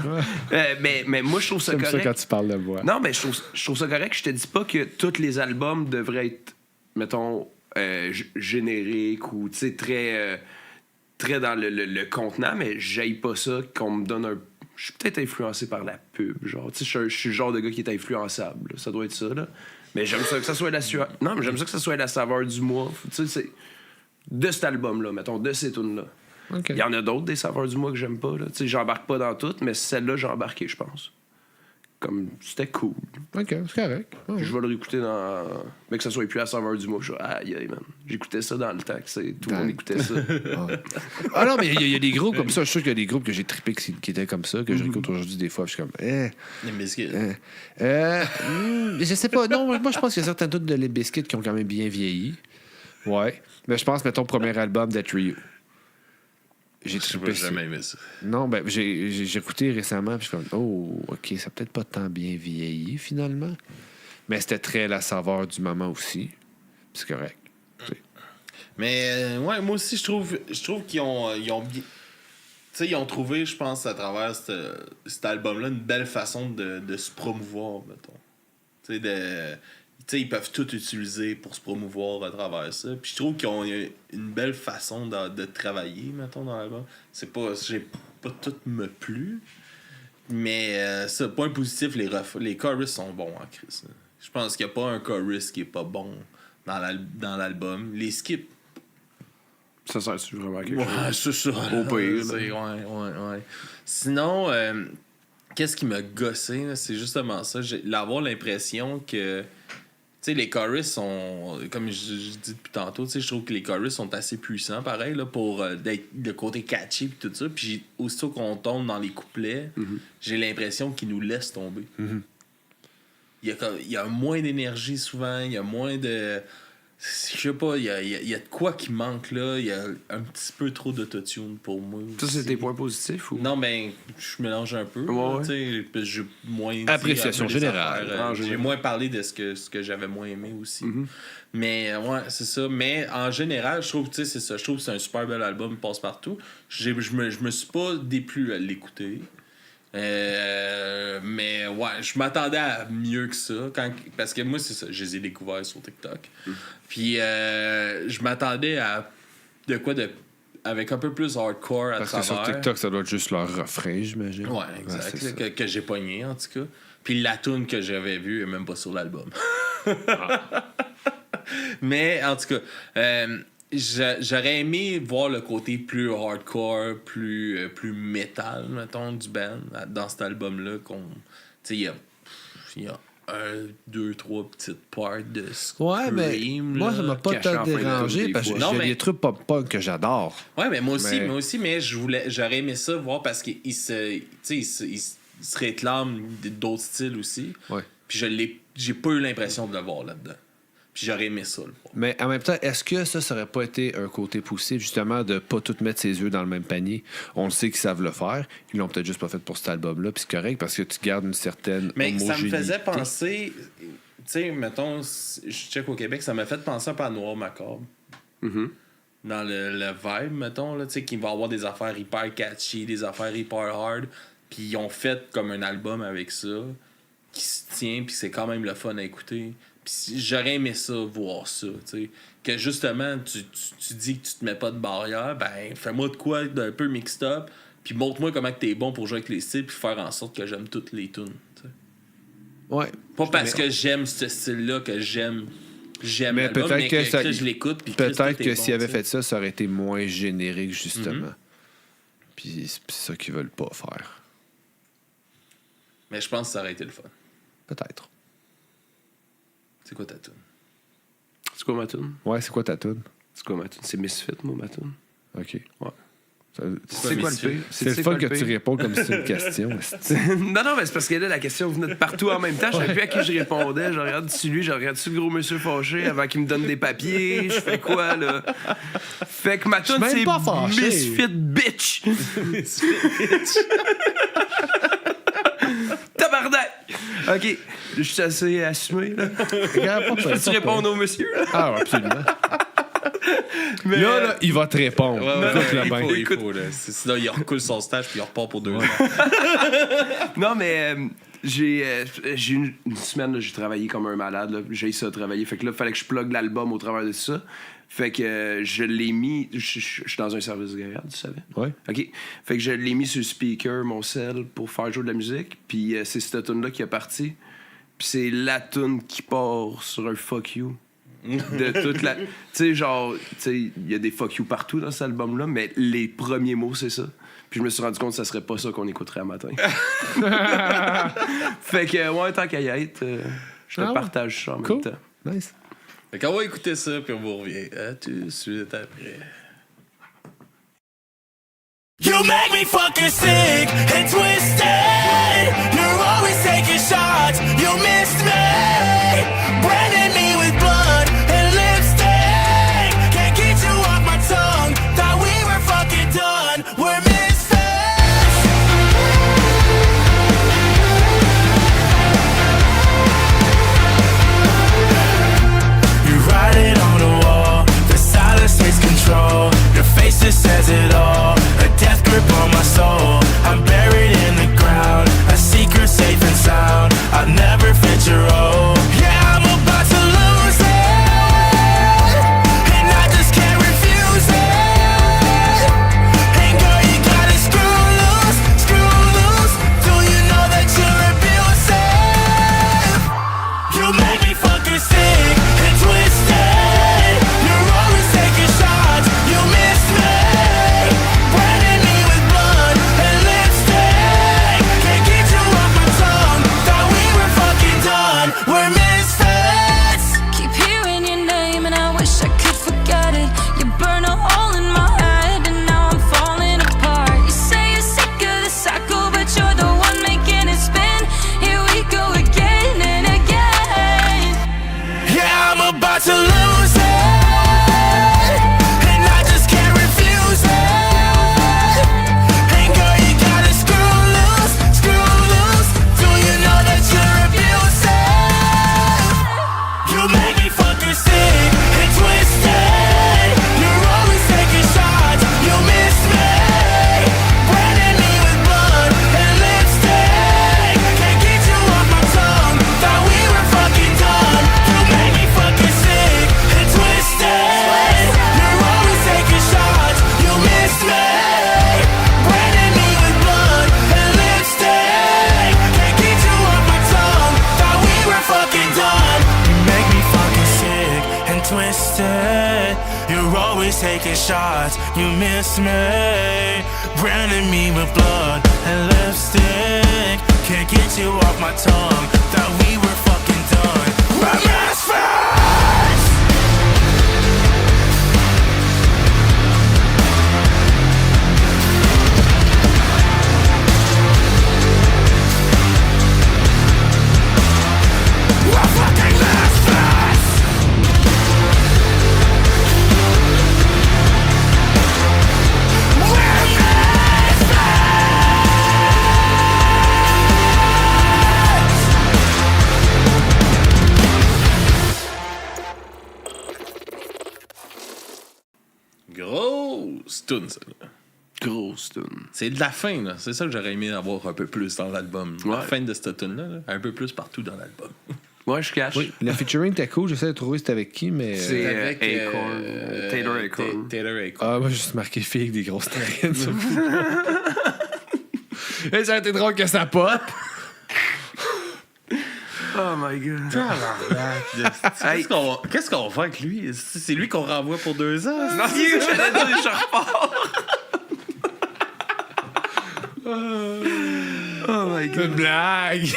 S3: Mais moi, je trouve ça
S2: J'aime
S3: correct.
S2: ça quand tu parles de moi.
S3: Non, mais je trouve ça correct. Je te dis pas que tous les albums devraient être, mettons, génériques ou, tu sais, très dans le contenant, mais j'aille pas ça qu'on me donne un... Je suis peut-être influencé par la pub, genre. Tu sais, je suis le genre de gars qui est influençable. Là. Ça doit être ça, là. Mais j'aime ça que ça soit Non, mais j'aime ça que ça soit la saveur du mois. Tu sais, c'est... De cet album-là, mettons, de ces tunes-là.
S2: OK.
S3: Il y en a d'autres, des saveurs du mois que j'aime pas, là. Tu sais, j'embarque pas dans toutes, mais celle-là, j'ai embarqué, je pense. Comme, c'était cool.
S2: OK, c'est correct. Ouais.
S3: Je vais le réécouter dans... Mais que ça soit plus la saveur du mois. Je suis aïe, aïe, man. J'écoutais ça dans le temps, que tout le monde écoutait ça.
S2: Ah non, mais il y a des groupes comme ça. Je suis sûr qu'il y a des groupes que j'ai trippé qui étaient comme ça, que je réécoute aujourd'hui des fois. Je suis comme,
S1: Les biscuits.
S2: je sais pas. Non, moi, je pense qu'il y a certains doutes de les biscuits qui ont quand même bien vieilli. Ouais. Mais je pense, mettons, premier album d'At Rio. J'ai trippé
S1: J'ai
S2: ça.
S1: jamais aimé ça.
S2: Non, ben, j'ai écouté récemment, puis je suis comme, oh, OK, ça a peut-être pas tant bien vieilli, finalement. Mais c'était très la saveur du moment aussi. Puis c'est correct.
S1: Mais ouais, moi aussi, je trouve qu'ils ont bien. Tu sais, ils ont trouvé, je pense, à travers cet album-là, une belle façon de se promouvoir, mettons. Tu sais, ils peuvent tout utiliser pour se promouvoir à travers ça. Puis je trouve qu'ils ont une belle façon de travailler, mettons, dans l'album. C'est pas... J'ai pas tout me plu. Mais ça, point positif, les chorus sont bons en Chris. Je pense qu'il n'y a pas un chorus qui est pas bon dans l'album. Les skips,
S3: Ça sert-tu vraiment à quelque
S1: ouais,
S3: chose?
S1: c'est ça.
S3: Au pire, là.
S1: Ouais. Sinon, qu'est-ce qui m'a gossé, là, c'est justement ça. Avoir l'impression que... Tu sais, les chorus sont... Comme je dis depuis tantôt, tu sais, je trouve que les chorus sont assez puissants, pareil, là, pour d'être le côté catchy et tout ça. Puis aussitôt qu'on tombe dans les couplets, j'ai l'impression qu'ils nous laissent tomber. Il y a moins d'énergie souvent, il y a moins de... Je sais pas, il y a de quoi qui manque là. Il y a un petit peu trop d'autotune pour moi.
S3: Ça, c'est
S1: aussi.
S3: tes points positifs ou...
S1: Non, ben, je mélange un peu.
S3: Ouais.
S1: Tu sais, parce que j'ai moins dit
S2: Appréciation
S1: un peu des
S2: générale.
S1: affaires,
S3: En
S1: j'ai
S3: général.
S1: moins parlé de ce que j'avais moins aimé aussi. Mais ouais, c'est ça. Mais en général, je trouve, tu sais, c'est ça. Je trouve que c'est un super bel album, il passe partout. Je me suis pas déplu à l'écouter. Mais ouais, je m'attendais à mieux que ça. Parce que moi, c'est ça, je les ai découverts sur TikTok. Puis je m'attendais à de quoi avec un peu plus hardcore à
S2: Parce que
S1: travers.
S2: sur TikTok, ça doit être juste leur refrain, j'imagine.
S1: Ouais, exact.
S2: c'est ça.
S1: Que j'ai pogné, en tout cas. Puis la tune que j'avais vue est même pas sur l'album. Mais en tout cas, j'aurais aimé voir le côté plus hardcore, plus metal, mettons, du band dans cet album-là. Tu sais, il y a 2, 3 petites parts de
S2: Ouais,
S1: Scream.
S2: mais moi, ça m'a pas
S3: caché
S2: tant
S3: en fin de
S2: dérangé
S3: tour,
S2: parce
S3: des
S2: que
S3: fois.
S2: il y
S1: Non,
S2: a
S1: mais-
S2: des trucs pop-punk que j'adore.
S1: Ouais, mais moi
S2: Mais-
S1: aussi, mais j'aurais aimé ça voir parce qu'il se réclame d'autres styles aussi.
S2: Ouais.
S1: Puis j'ai pas eu l'impression de le voir là-dedans. Puis j'aurais aimé ça le voir.
S2: Mais en même temps, est-ce que ça aurait pas été un côté positif, justement, de pas tout mettre ses œufs dans le même panier? On le sait qu'ils savent le faire. Ils l'ont peut-être juste pas fait pour cet album-là. Puis c'est correct parce que tu gardes une certaine
S1: Mais ça me
S2: homogénéité.
S1: faisait penser, tu sais, mettons, je check au Québec, ça m'a fait penser un peu à Noir Macabre.
S3: Mhm.
S1: Dans le vibe, mettons, là, tu sais, qu'il va avoir des affaires hyper catchy, des affaires hyper hard. Puis ils ont fait comme un album avec ça, qui se tient, puis c'est quand même le fun à écouter. Puis j'aurais aimé ça, voir ça, tu sais. Que justement, tu dis que tu te mets pas de barrière, ben fais-moi de quoi d'un peu mixed up, puis montre-moi comment que t'es bon pour jouer avec les styles, puis faire en sorte que j'aime toutes les tunes, tu sais.
S2: Ouais.
S1: Pas parce que j'aime ce style-là que j'aime
S2: Mais
S1: l'album,
S2: peut-être
S1: mais
S2: que ça-
S1: Chris, je l'écoute, puis Chris,
S2: Peut-être
S1: tout
S2: que
S1: est
S2: s'il
S1: bon,
S2: avait
S1: tu sais.
S2: fait ça, ça aurait été moins générique, justement. Puis c'est ça qu'ils veulent pas faire.
S1: Mais je pense que ça aurait été le fun.
S2: Peut-être.
S1: C'est quoi ta tune?
S3: C'est quoi ma tune?
S2: Ouais, c'est quoi ta tune?
S3: C'est quoi ma tune? C'est Misfit, moi, ma tune.
S2: OK.
S3: Ouais.
S2: Ça-
S3: C'est quoi le
S1: Misfit?
S3: pire?
S2: C'est le
S3: c'est
S2: fun
S3: quoi
S2: que
S3: le
S2: tu
S3: pire?
S2: réponds comme si c'était une question.
S3: Non, mais c'est parce que là, la question venait de partout en même temps. Je savais plus à qui je répondais. Je regarde-tu lui, je regarde-tu le gros monsieur fâché avant qu'il me donne des papiers. Je fais quoi, là? Fait que ma tune,
S2: même
S3: c'est
S2: pas fâché.
S3: Misfit Bitch. Tabarnak! OK, je suis assez assumé, là. Peux-tu répondre au monsieur, là?
S2: Ah, absolument.
S3: Mais,
S2: Là, il va te répondre. Écoute-le
S1: il
S2: bien.
S1: faut,
S3: Écoute.
S1: il faut, là. Sinon, il recoule son stage, puis il repart pour 2 ans.
S3: Non, mais j'ai eu une semaine, là, j'ai travaillé comme un malade. Là. J'ai ça travailler. Fait que là, il fallait que je plug l'album au travers de ça. Fait que je l'ai mis. Je suis dans un service de garde, tu savais?
S2: Ouais.
S3: OK. Fait que je l'ai mis sur le speaker, mon cell, pour faire jouer de la musique. Puis c'est cette tune-là qui est partie. Puis c'est la tune qui part sur un fuck you. De toute la. Tu sais, genre, tu sais, il y a des fuck you partout dans cet album-là, mais les premiers mots, c'est ça. Puis je me suis rendu compte que ça serait pas ça qu'on écouterait à matin. Fait que, ouais, tant qu'à y être, je te
S2: Ah ouais.
S3: partage ça en
S2: Cool.
S3: même temps.
S2: Nice.
S1: Fait qu'on va écouter ça, puis on vous revient tout de suite après.
S4: You make me fucking sick and twisted. You're always taking shots. You missed me, branding me with blood and lipstick. Can't get you off my tongue. Thought we were fucking done. We're misfits. You write it on the wall. The silence takes control. Your face just says it all. A death grip on my soul. I'm buried in the ground. A secret safe and sound. I'll never fit your role. Yeah, I'm about to lose it, and I just can't refuse it. And girl, you gotta screw loose. Do you know that you're abusive? You make me fucking sick and twisted. You're always taking shots. You miss me, branding me with blood and lipstick. Can't get you off my tongue. Thought we were fucking done. We're misfits.
S6: Keep hearing your name and I wish I could forget it. You burn a hole in my head and now I'm falling apart. You say you're sick of the cycle, but you're the one making it spin. Here we go again and again.
S4: Yeah, I'm about to lose it, and I just can't refuse it. And girl, you gotta screw loose. Do you know that you're abusive? You make me fucking sick and twisted. You're always taking shots. You miss me, branding me with blood and lipstick. Can't get you off my tongue. Thought we were fucking done. You make me fucking sick and twisted. You're always taking shots. You miss me, branding me with blood and lipstick. Can't get you off my tongue. Thought we were fucking done. You make me fucking sick and twisted. You're always taking shots. You miss me, branding me with blood and lipstick. Can't get you off my tongue. Thought we were fucking done. We're misfits. We're fucking misfits. We're
S1: Grosse tune, ça. Là.
S3: Grosse tune.
S1: C'est de la fin, là. C'est ça que j'aurais aimé avoir un peu plus dans l'album. La
S3: Ouais.
S1: fin de cette tune-là, là, un peu plus partout dans l'album.
S3: Ouais, je cache.
S2: Oui, la featuring était cool. J'essaie de trouver c'était avec qui, mais.
S3: C'est
S1: Avec
S3: Acorn. Taylor Acorn.
S1: Taylor Acorn.
S2: Ah, moi, j'ai juste marqué fille avec des grosses traînes. Et ça a été drôle que ça pop.
S3: Oh my god.
S1: Qu'est-ce qu'on va faire avec lui? C'est lui qu'on renvoie pour 2 ans?
S3: Non, c'est ça que j'allais dire, je repars. Oh my
S2: C'est
S3: god.
S2: une blague.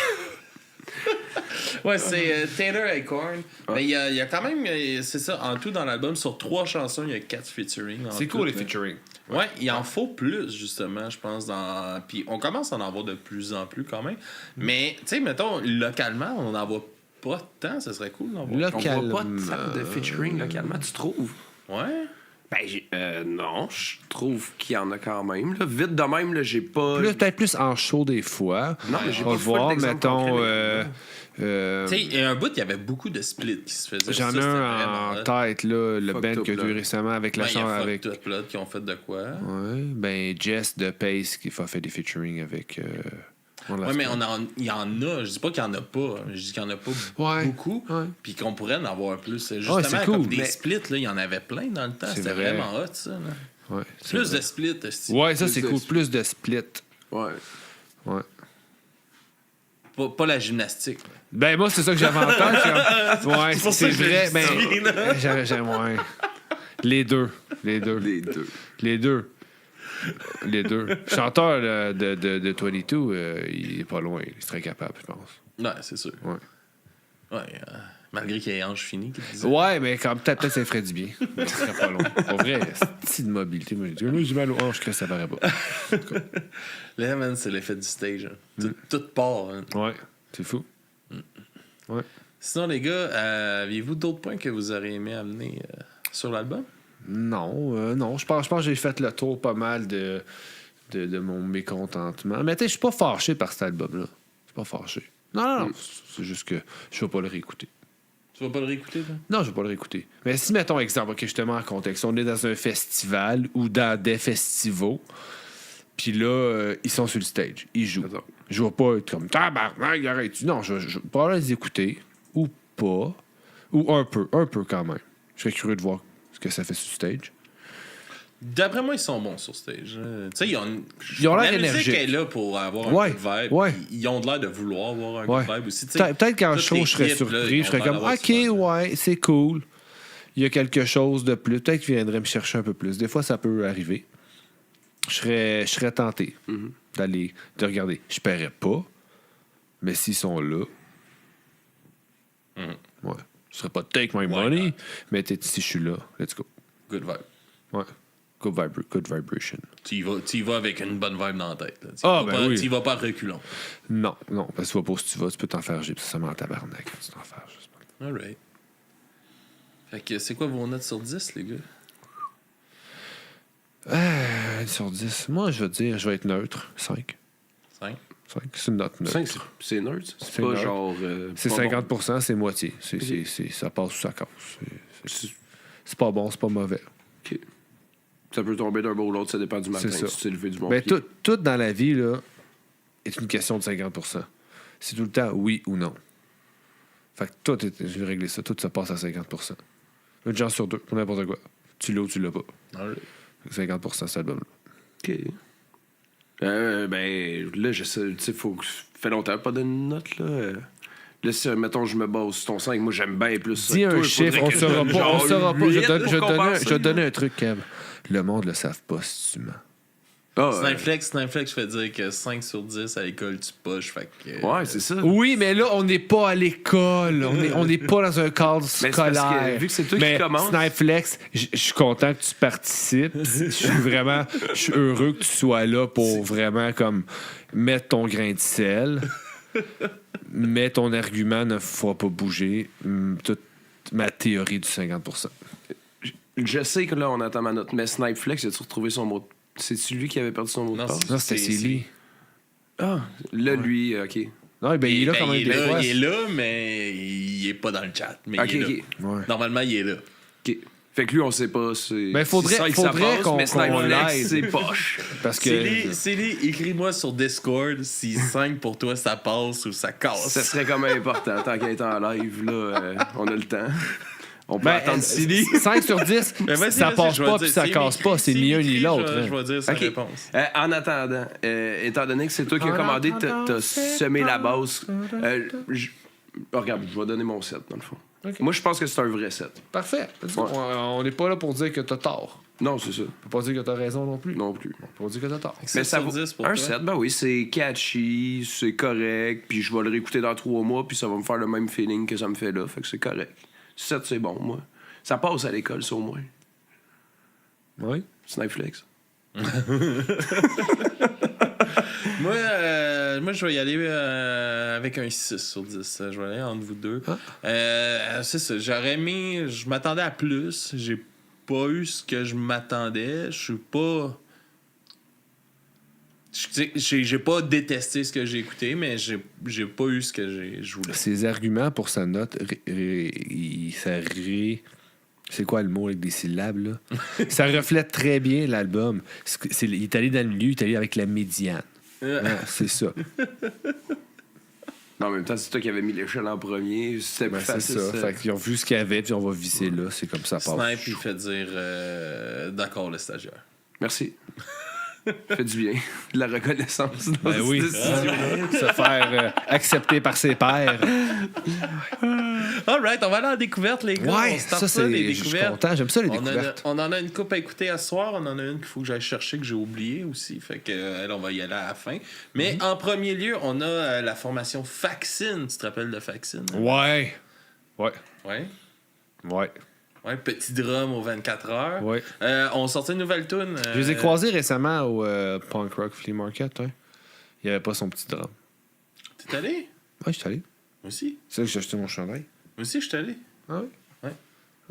S1: Ouais, c'est Taylor Acorn. Mais il y a quand même, c'est ça, en tout dans l'album, sur 3 chansons, il y a 4 featuring.
S2: C'est cool, les featuring.
S1: Ouais, il en faut plus, justement, je pense. Puis on commence à en avoir de plus en plus, quand même. Mais, tu sais, mettons, localement, on n'en voit pas tant. Ça serait cool d'en voir.
S3: On voit pas tant de featuring localement, tu trouves?
S1: Ouais.
S3: Ben, non, je trouve qu'il y en a quand même. Là. Vite de même, là, j'ai pas...
S2: Peut-être plus en show des fois.
S3: Non, mais j'ai
S2: On va
S3: pas full
S2: voir,
S3: d'exemples
S2: mettons.
S3: concrets,
S1: Tu sais, il y a un bout, il y avait beaucoup de splits qui se faisaient.
S2: J'en
S1: Ça,
S2: ai
S1: c'était
S2: un
S1: vraiment
S2: en
S1: hot.
S2: tête, là, le
S3: Fucked
S2: band
S3: Up
S2: qui a
S3: Blood.
S2: eu récemment avec la
S1: Ouais, il y a
S2: chanson.
S1: Fucked
S2: Avec...
S1: Up Blood qui ont fait de quoi.
S2: Ouais, ben Jess de Pace qui a fait des featuring avec.
S1: Ouais, mais il y en a. Je dis pas qu'il y en a pas. Je dis qu'il y en a pas
S2: Ouais.
S1: beaucoup.
S2: Ouais.
S1: Puis qu'on pourrait en avoir plus. Justement,
S2: c'est
S1: comme
S2: cool,
S1: des
S2: mais-
S1: splits, là, il y en avait plein dans le temps.
S2: C'est
S1: C'était
S2: vrai.
S1: vraiment hot, ça. Là.
S2: Ouais, c'est
S1: Plus
S2: vrai.
S1: de splits, esti.
S2: Ouais, ça
S3: Plus
S2: c'est
S3: de
S2: cool.
S3: split.
S2: Plus de split.
S3: Ouais.
S2: Ouais.
S1: Pas la gymnastique. là.
S2: Ben moi, c'est ça que j'avais en tête. Ouais,
S1: pour ça
S2: c'est
S1: que je
S2: vrai.
S1: le
S2: Ben,
S1: dis, là.
S2: j'aime, ouais. Les deux.
S3: Les deux.
S2: Les deux. Les deux. Chanteur là, de 22, il est pas loin. Il est très capable, je pense.
S1: Ouais, c'est sûr.
S2: Ouais.
S1: Ouais, malgré qu'il y ait Ange Fini qui disait.
S2: Ouais, mais quand peut-être ça ferait du bien. Mais ce serait pas long. Pour vrai, c'est de mobilité. Moi, j'ai mal aux hanches que ça paraît pas.
S1: Là, man, c'est l'effet du stage. Hein. Tout part. Hein.
S2: Ouais, c'est fou. Ouais.
S1: Sinon, les gars, aviez-vous d'autres points que vous auriez aimé amener sur l'album?
S2: Non, je pense que j'ai fait le tour pas mal de mon mécontentement. Mais tu sais, je suis pas fâché par cet album-là. Je suis pas fâché. Non. C'est juste que je vais pas le réécouter.
S1: Tu vas pas le réécouter, toi?
S2: Non, je vais pas le réécouter. Mais si, mettons, exemple, ok, je te mets en contexte. On est dans un festival ou dans des festivals. Puis là, ils sont sur le stage. Ils jouent.
S3: Attends.
S2: Je vais pas être comme tabarnak, arrête-tu. Non, je vais probablement les écouter. Ou pas. Ou un peu quand même. Je serais curieux de voir ce que ça fait sur le stage.
S1: D'après moi, ils sont bons sur stage. Tu sais, ils ont
S2: l'air
S1: la musique
S2: énergiques.
S1: est là pour avoir un
S2: Ouais,
S1: good vibe.
S2: ouais.
S1: Ils ont de l'air de vouloir avoir un
S2: Ouais.
S1: good vibe aussi. Tu sais,
S2: Peut-être qu'en
S1: tous
S2: show,
S1: les
S2: je serais
S1: clips, là,
S2: surpris.
S1: ils
S2: Je serais
S1: ont
S2: comme,
S1: l'air d'avoir
S2: OK,
S1: super.
S2: ouais, c'est cool. Il y a quelque chose de plus. Peut-être qu'il viendrait me chercher un peu plus. Des fois, ça peut arriver. Je serais tenté de regarder. Je paierais pas, mais s'ils sont là, ouais. Je serais pas take my money, mais si je suis là, let's go.
S1: Good vibe.
S2: Ouais. Good vibration.
S1: Tu y vas avec une bonne vibe dans la tête. Là.
S2: Oui.
S1: Tu y vas pas reculons.
S2: Non, parce que tu vas pas où tu vas, tu peux t'en faire gipser. Ça m'en tabarnak quand tu t'en fais.
S1: Alright. Fait que c'est quoi vos notes sur 10, les gars?
S2: sur 10. Moi, je vais être neutre. 5.
S1: 5?
S2: 5. C'est une note neutre.
S3: 5, c'est nerd, ça. C'est
S2: C'est
S3: pas
S2: nerd.
S3: genre...
S2: C'est
S3: pas
S2: 50%, c'est moitié. Ça passe ou ça casse. C'est pas bon, c'est pas mauvais.
S3: bon. OK. Ça peut tomber d'un bord ou l'autre, ça dépend du matin.
S2: C'est ça.
S3: Si tu t'es levé du bon
S2: Ben,
S3: pied.
S2: tout dans la vie là, est une question de 50%. C'est tout le temps oui ou non. Fait que je vais régler ça. Tout se passe à 50%. Une chance sur deux, pour n'importe quoi. Tu l'as ou tu l'as pas.
S1: Alright.
S2: 50% cet album-là.
S3: OK. Ben, là, je sais, tu sais, ça fait longtemps pas donné une note, là. Là, si, mettons, je me base sur ton 5, moi, j'aime bien plus ça.
S2: Dis
S3: que
S2: un
S3: toi.
S2: chiffre,
S3: Faudrait
S2: on
S3: que
S2: saura
S3: donne
S2: pas.
S3: genre
S2: On saura pas.
S3: 8
S2: Je
S3: pour
S2: vais te
S3: compenser,
S2: donner
S3: là.
S2: un truc, Kev. Le monde le savent pas si tu mens.
S1: Snipeflex, je fais dire que 5 sur 10 à l'école, tu poches. Fait que,
S3: Ouais, c'est ça.
S2: Oui, mais là, on n'est pas à l'école. On n'est pas dans un cadre
S3: Mais c'est parce
S2: scolaire.
S3: que, vu que c'est toi qui commence-
S2: Snipeflex, je suis content que tu participes. Je suis heureux que tu sois là pour vraiment comme mettre ton grain de sel. Mais ton argument ne fera pas bouger toute ma théorie du 50%.
S3: Je sais que là, on attend ma note, mais Snipeflex, as-tu retrouvé son mot de... C'est-tu lui qui avait perdu son mot de
S1: Non,
S3: passe?
S2: Non, c'était Célie.
S3: Ah, là, lui, OK.
S2: Non, ben, il est là quand même
S1: il, est
S2: des
S1: là,
S2: fois.
S1: il est là, mais il est pas dans le chat. Mais
S3: OK,
S1: il est
S3: OK.
S1: là.
S2: Ouais.
S1: Normalement, il est là.
S3: OK. Fait que lui, on sait pas.
S2: Ben, faudrait qu'on
S3: mais Snipeflex,
S2: l'aide.
S3: c'est poche.
S2: Parce que.
S1: Célie, écris-moi sur Discord si 5 pour toi ça passe ou ça casse.
S3: Ça serait quand même important. Tant qu'elle est en live, là, on a le temps. On peut
S2: Ben,
S3: attendre Célie.
S2: 5 sur 10,
S1: Ben, vas-y,
S2: ça
S1: vas-y,
S2: passe
S1: je vais
S2: pas
S1: dire.
S2: puis ça
S1: S'il
S2: casse
S1: m'écrit-
S2: pas. C'est
S1: s'il
S2: ni un ni
S1: m'écrit,
S2: l'autre.
S1: Je vais dire sa
S3: OK.
S1: réponse.
S3: En attendant, étant donné que c'est toi qui as commandé, t'as semé la base. Regarde, je vais donner mon set, dans le fond.
S2: OK.
S3: Moi, je pense que c'est un vrai set.
S2: Parfait. On n'est pas là pour dire que t'as tort.
S3: Non, c'est ça.
S2: On peut pas dire que t'as raison non plus.
S3: Non plus.
S2: On peut pas dire que t'as tort.
S3: Mais
S1: 7
S3: ça
S1: sur
S3: vaut
S1: 10 pour
S3: un
S1: toi.
S3: set, ben oui, c'est catchy, c'est correct, puis je vais le réécouter dans 3 mois, puis ça va me faire le même feeling que ça me fait là, fait que c'est correct. 7, c'est bon, moi. Ça passe à l'école, ça, au moins.
S2: Oui.
S3: Snipeflex.
S1: Moi, je vais y aller avec un 6 sur 10. Je vais aller entre vous deux. C'est ça. J'aurais aimé... Je m'attendais à plus. J'ai pas eu ce que je m'attendais. Je suis pas... J'ai pas détesté ce que j'ai écouté, mais j'ai pas eu ce que je voulais.
S2: Ses arguments pour sa note, c'est quoi le mot avec des syllabes, là? Ça reflète très bien l'album. Il est allé dans le milieu, il est allé avec la médiane. C'est ça.
S3: Mais en même temps, c'est toi qui avais mis l'échelle en premier. C'était plus
S2: C'est
S3: facile.
S2: ça. Fait qu'ils ont vu ce qu'il y avait, puis on va visser là. C'est comme ça passe.
S1: Snipe, il fait dire d'accord, le stagiaire.
S3: Merci. Fait du bien. De la reconnaissance dans
S2: Ben
S3: cette
S2: oui.
S3: décision-là.
S2: Se faire accepter par ses pairs.
S1: Alright, on va aller en découverte, les gars.
S2: Ouais,
S1: On starte
S2: ça, c'est.
S1: les
S2: Je suis
S1: découvertes.
S2: content. J'aime ça, les
S1: On
S2: découvertes.
S1: en a une coupe à écouter à ce soir. On en a une qu'il faut que j'aille chercher que j'ai oublié aussi. Fait que elle, on va y aller à la fin. Mais en premier lieu, on a la formation Faxine. Tu te rappelles de Faxine?
S2: Ouais. Ouais.
S1: Ouais.
S2: Ouais.
S1: Ouais, petit drum aux 24 heures.
S2: Ouais.
S1: On sortait une nouvelle tune.
S2: Je les ai croisés récemment au Punk Rock Flea Market. Hein. Il n'y avait pas son petit drum.
S1: T'es allé?
S2: Ouais, je suis allé.
S1: Moi aussi.
S2: C'est là que j'ai acheté mon chandail.
S1: Moi aussi, je suis allé.
S2: Ah oui?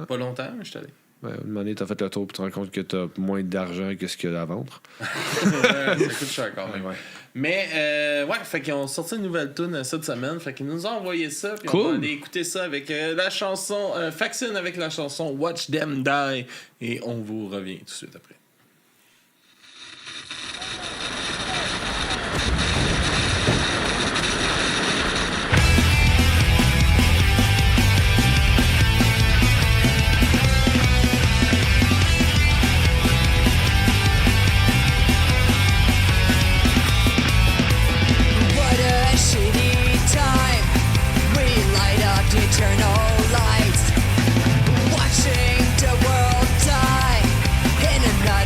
S1: Pas longtemps, mais je suis allé.
S2: Ouais, une année, t'as fait le tour et tu te rends compte que t'as moins d'argent que ce qu'il y a à vendre.
S1: Ça coûte cher quand même.
S2: Ouais.
S1: Mais, ouais, fait qu'ils ont sorti une nouvelle tune cette semaine. Fait qu'ils nous ont envoyé ça. Puis
S2: Cool.
S1: on va aller écouter ça avec la chanson Faxine avec la chanson Watch Them Die. Et on vous revient tout de suite après.
S7: What a shitty time. We light up eternal lights, watching the world die in another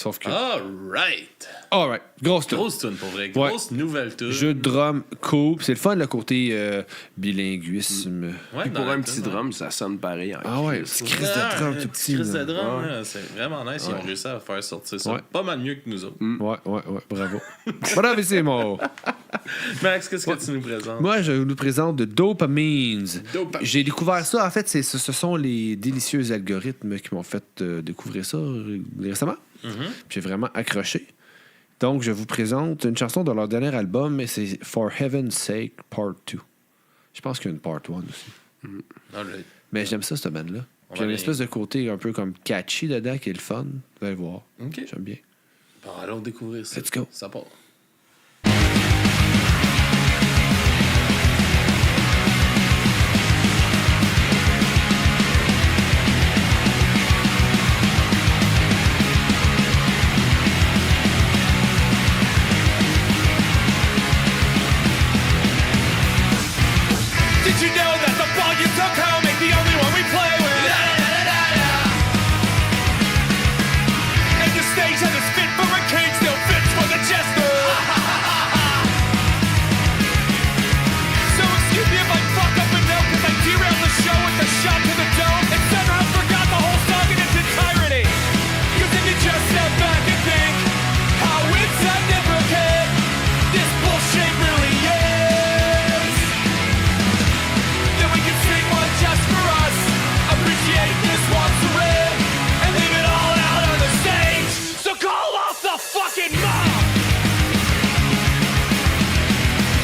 S2: Sauf que.
S1: Alright.
S2: Alright, grosse tune.
S1: Grosse tune pour vrai. Grosse nouvelle tune.
S2: Jeu de drum cool. C'est le fun, le côté bilinguisme.
S1: Ouais,
S3: Puis pour
S1: dans la
S3: un petit
S1: tune,
S3: drum, ça sonne pareil.
S2: Ah ouais, petit Chris de drum tout petit.
S1: Chris de
S2: là.
S1: drum,
S3: Ouais.
S1: là, c'est vraiment nice. Ils ont réussi à faire sortir ça
S2: Ouais.
S1: pas mal mieux que nous autres.
S2: Ouais, bravo. Bravissimo.
S1: Max, qu'est-ce que tu nous présentes?
S2: Moi, je vous présente de Dopamines.
S1: Dopamine.
S2: J'ai découvert ça. En fait, ce sont les délicieux algorithmes qui m'ont fait découvrir ça récemment. Puis j'ai vraiment accroché. Donc, je vous présente une chanson de leur dernier album, mais c'est For Heaven's Sake Part 2. Je pense qu'il y a une Part 1 aussi.
S1: Alright.
S2: Mais j'aime ça, cette bande-là.
S1: On
S2: Puis il y a une
S1: va
S2: espèce de côté un peu comme catchy dedans qui est le fun. Vous allez voir.
S1: OK.
S2: J'aime bien.
S1: Bon, allons découvrir ça.
S2: Let's go.
S1: Ça part.
S4: Did you know that the ball you took home ain't the only one we play with? And the stage that is fit for a king still fits for the jester. So excuse me if I fuck up a note, cause I derailed the show with a shot to the dome and somehow forgot the whole song in its entirety. Cause if you just step back and think how insignificant this bullshit really is, then we can sing one just for us, appreciate this once a win, and leave it all out on the stage. So call off the fucking mob.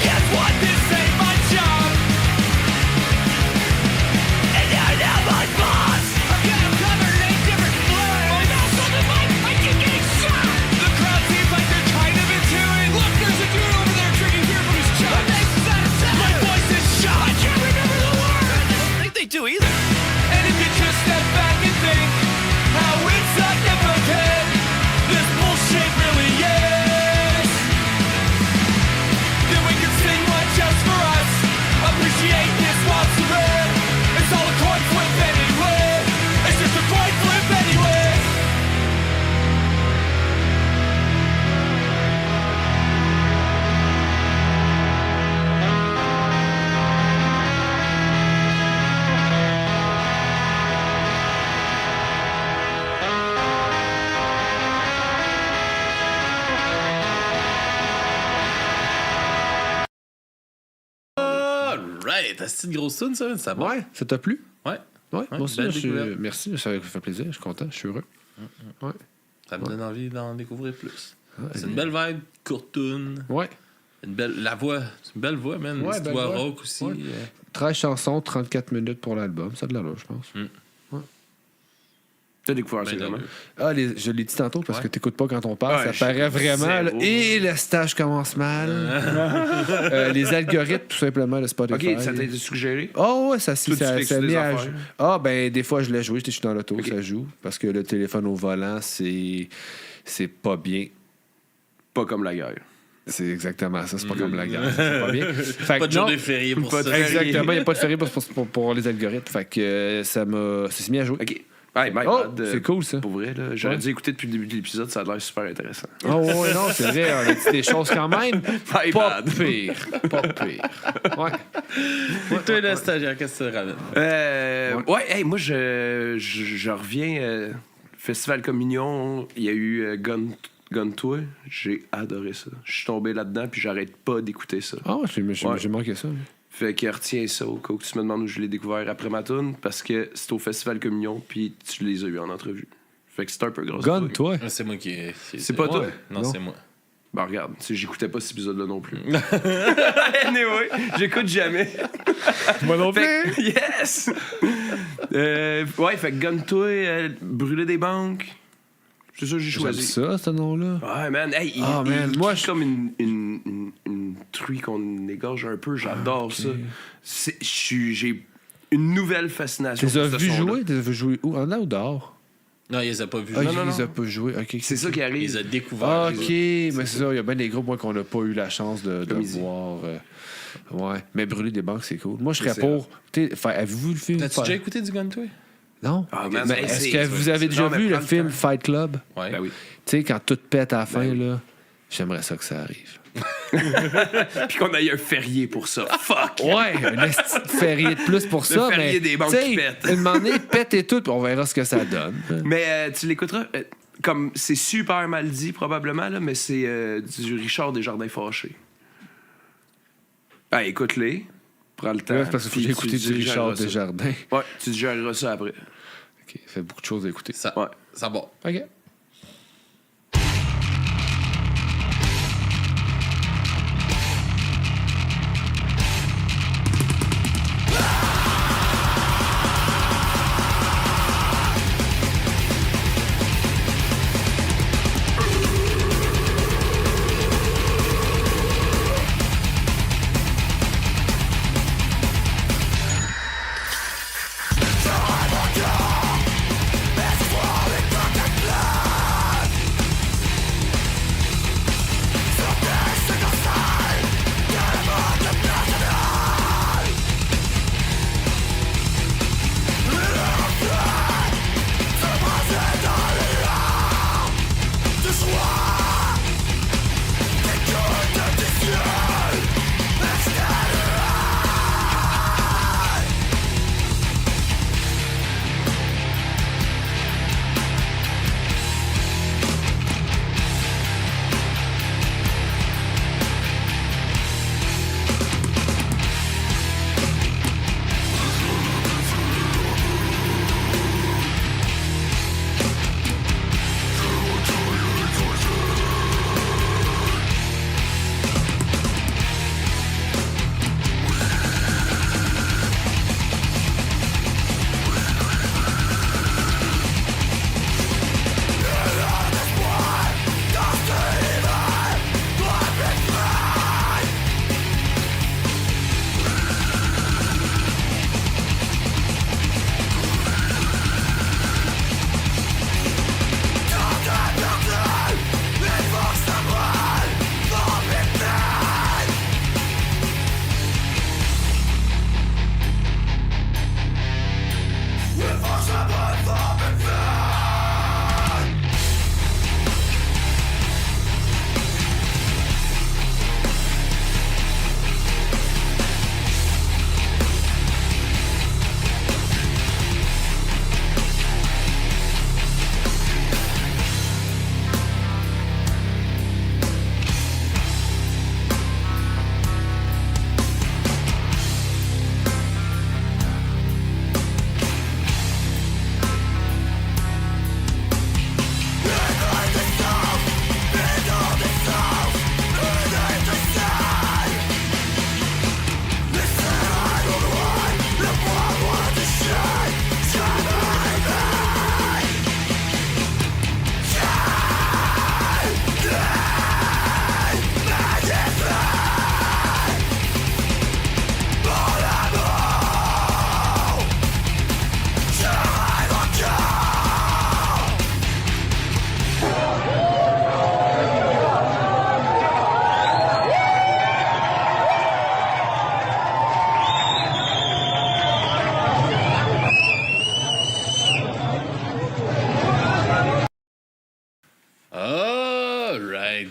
S4: Guess what? This ain't my job, and you're not my boss. I've got him covered in 8 different flags. My mouth's on the mic, I keep getting shot. The crowd seems like they're kind of into it. Look, there's a dude over there drinking beer from his chest. My voice is shot. I can't remember the words. I don't think they do either. And if you just step back and think how insignificant this bullshit really is, then we can sing one just for us, appreciate this once a win. It's all a coin flip anyway. It's just a coin flip anyway.
S1: Alright. C'est une grosse tune, ça? Ça va?
S2: Ouais, ça t'a plu?
S1: Ouais.
S2: Ouais, moi aussi,
S1: belle
S2: je suis...
S1: découverte.
S2: Merci, ça me fait plaisir, je suis content, je suis heureux. Ouais.
S1: Ça me donne envie d'en découvrir plus.
S2: Ouais,
S1: C'est une belle vibe, courte tune.
S2: Ouais.
S1: La voix, c'est une belle voix, man.
S2: Ouais,
S1: Une petite
S2: belle
S1: voix
S2: voix.
S1: rauque aussi.
S2: Ouais. 13 chansons, 34 minutes pour l'album, ça a de l'allure, je pense.
S3: T'as découvert ça
S1: Ben,
S3: comment?
S2: Ah, je l'ai dit tantôt parce
S1: Ouais.
S2: que t'écoutes pas quand on parle,
S3: Ouais,
S2: ça paraît vraiment. là.
S3: zéro.
S2: Et le stage commence mal. Les algorithmes, tout simplement, de Spotify.
S3: Ok, ça t'a été suggéré?
S2: Oh, ouais, ça
S3: Toi, tu
S2: ça
S3: fixes
S2: ça
S3: des
S2: met à
S3: affaires?
S2: jour. Ah, ben, des fois, je l'ai joué, je suis dans l'auto,
S3: Ok.
S2: ça joue. Parce que le téléphone au volant, c'est pas bien.
S3: Pas comme la guerre.
S2: C'est exactement ça, c'est pas comme la guerre. C'est pas bien. Fait
S1: Pas
S2: que
S1: de jour
S2: non,
S1: des fériés pour
S3: pas
S1: ça.
S3: de
S2: exactement, il n'y a pas de férié pour les algorithmes. Fait que ça s'est mis à jouer.
S3: Ok. Hey, my
S2: Oh,
S3: bad,
S2: c'est cool, ça.
S3: Pour vrai, là, j'aurais
S2: Ouais.
S3: dû écouter depuis le début de l'épisode, ça a l'air super intéressant.
S2: Oh, ouais, non, c'est vrai, on a dit des choses quand même.
S3: My
S2: Pas
S3: bad.
S2: pire. Pas pire. Ouais.
S1: Toi, le stagiaire, qu'est-ce que tu ramènes?
S3: Ouais, hey, moi, je reviens. Festival Communion, il y a eu Gun Tour. J'ai adoré ça. Je suis tombé là-dedans, puis j'arrête pas d'écouter ça.
S2: Ah, ouais, j'ai
S3: Ouais.
S2: manqué ça.
S3: Fait que retiens ça au cas où tu me demandes où je l'ai découvert après ma toune, parce que c'est au Festival Communion, puis tu les as eu en entrevue. Fait que c'est un peu gros.
S2: Gun, toi.
S1: C'est moi qui.
S3: C'est pas toi?
S1: Non,
S2: Non.
S1: c'est moi.
S3: Ben regarde, tu sais, j'écoutais pas cet épisode-là non plus. Anyway, j'écoute jamais.
S2: Moi non
S3: Fait que, yes! Ouais, fait que Gun Tour, brûler des banques. C'est ça que j'ai
S2: J'aime
S3: choisi.
S2: ça, ce nom-là.
S3: Ouais, man. Hey,
S2: Ah, man, moi,
S3: je comme une truie qu'on égorge un peu. J'adore ça. J'ai une nouvelle fascination.
S2: Tu les as
S3: pour ce
S2: vus
S3: son-là.
S2: jouer? Tu les as vus jouer où? En là ou dehors?
S1: Non, il les a pas vus.
S2: Ah,
S1: jouer.
S2: il les a pas joués. Ok.
S3: C'est ça qui
S1: Il
S3: arrive.
S1: les a découverts.
S2: Ah, ok, mais c'est ça. Il y a bien des groupes moi, qu'on n'a pas eu la chance de
S3: Comme il dit.
S2: voir. Ouais, mais brûler des banques, c'est cool. Moi, je serais
S3: C'est
S2: pour. Avez-vous vu le film?
S1: T'as-tu déjà écouté du Gun Toy?
S2: Non?
S3: Ah, man,
S2: Mais
S3: ben,
S2: est-ce
S3: c'est-
S2: que vous avez déjà
S3: Non, mais
S2: vu le
S3: prends le
S2: film
S3: temps.
S2: Fight Club?
S1: Ouais.
S3: Ben oui.
S2: Tu sais, quand tout pète à la fin,
S3: oui.
S2: là, j'aimerais ça que ça arrive.
S3: Puis qu'on ait un férié pour ça. Fuck!
S2: Ouais, un esti de férié de plus pour ça,
S3: férié
S2: mais
S3: des banques
S2: tu sais,
S3: qui pètent.
S2: une moment donné, pète et tout, puis on verra ce que ça donne.
S3: Mais tu l'écouteras, comme c'est super mal dit probablement, là, mais c'est du Richard Desjardins fâché. Ah, écoute-les. Prends le temps.
S2: Ouais, parce qu'il faut
S3: puis
S2: que j'écoute
S3: tu
S2: du Richard
S3: digéreras ça.
S2: Desjardins.
S3: Ouais, tu digéreras ça après.
S2: OK, il fait beaucoup de choses à écouter.
S1: Ça,
S3: Ouais.
S1: ça va.
S2: OK.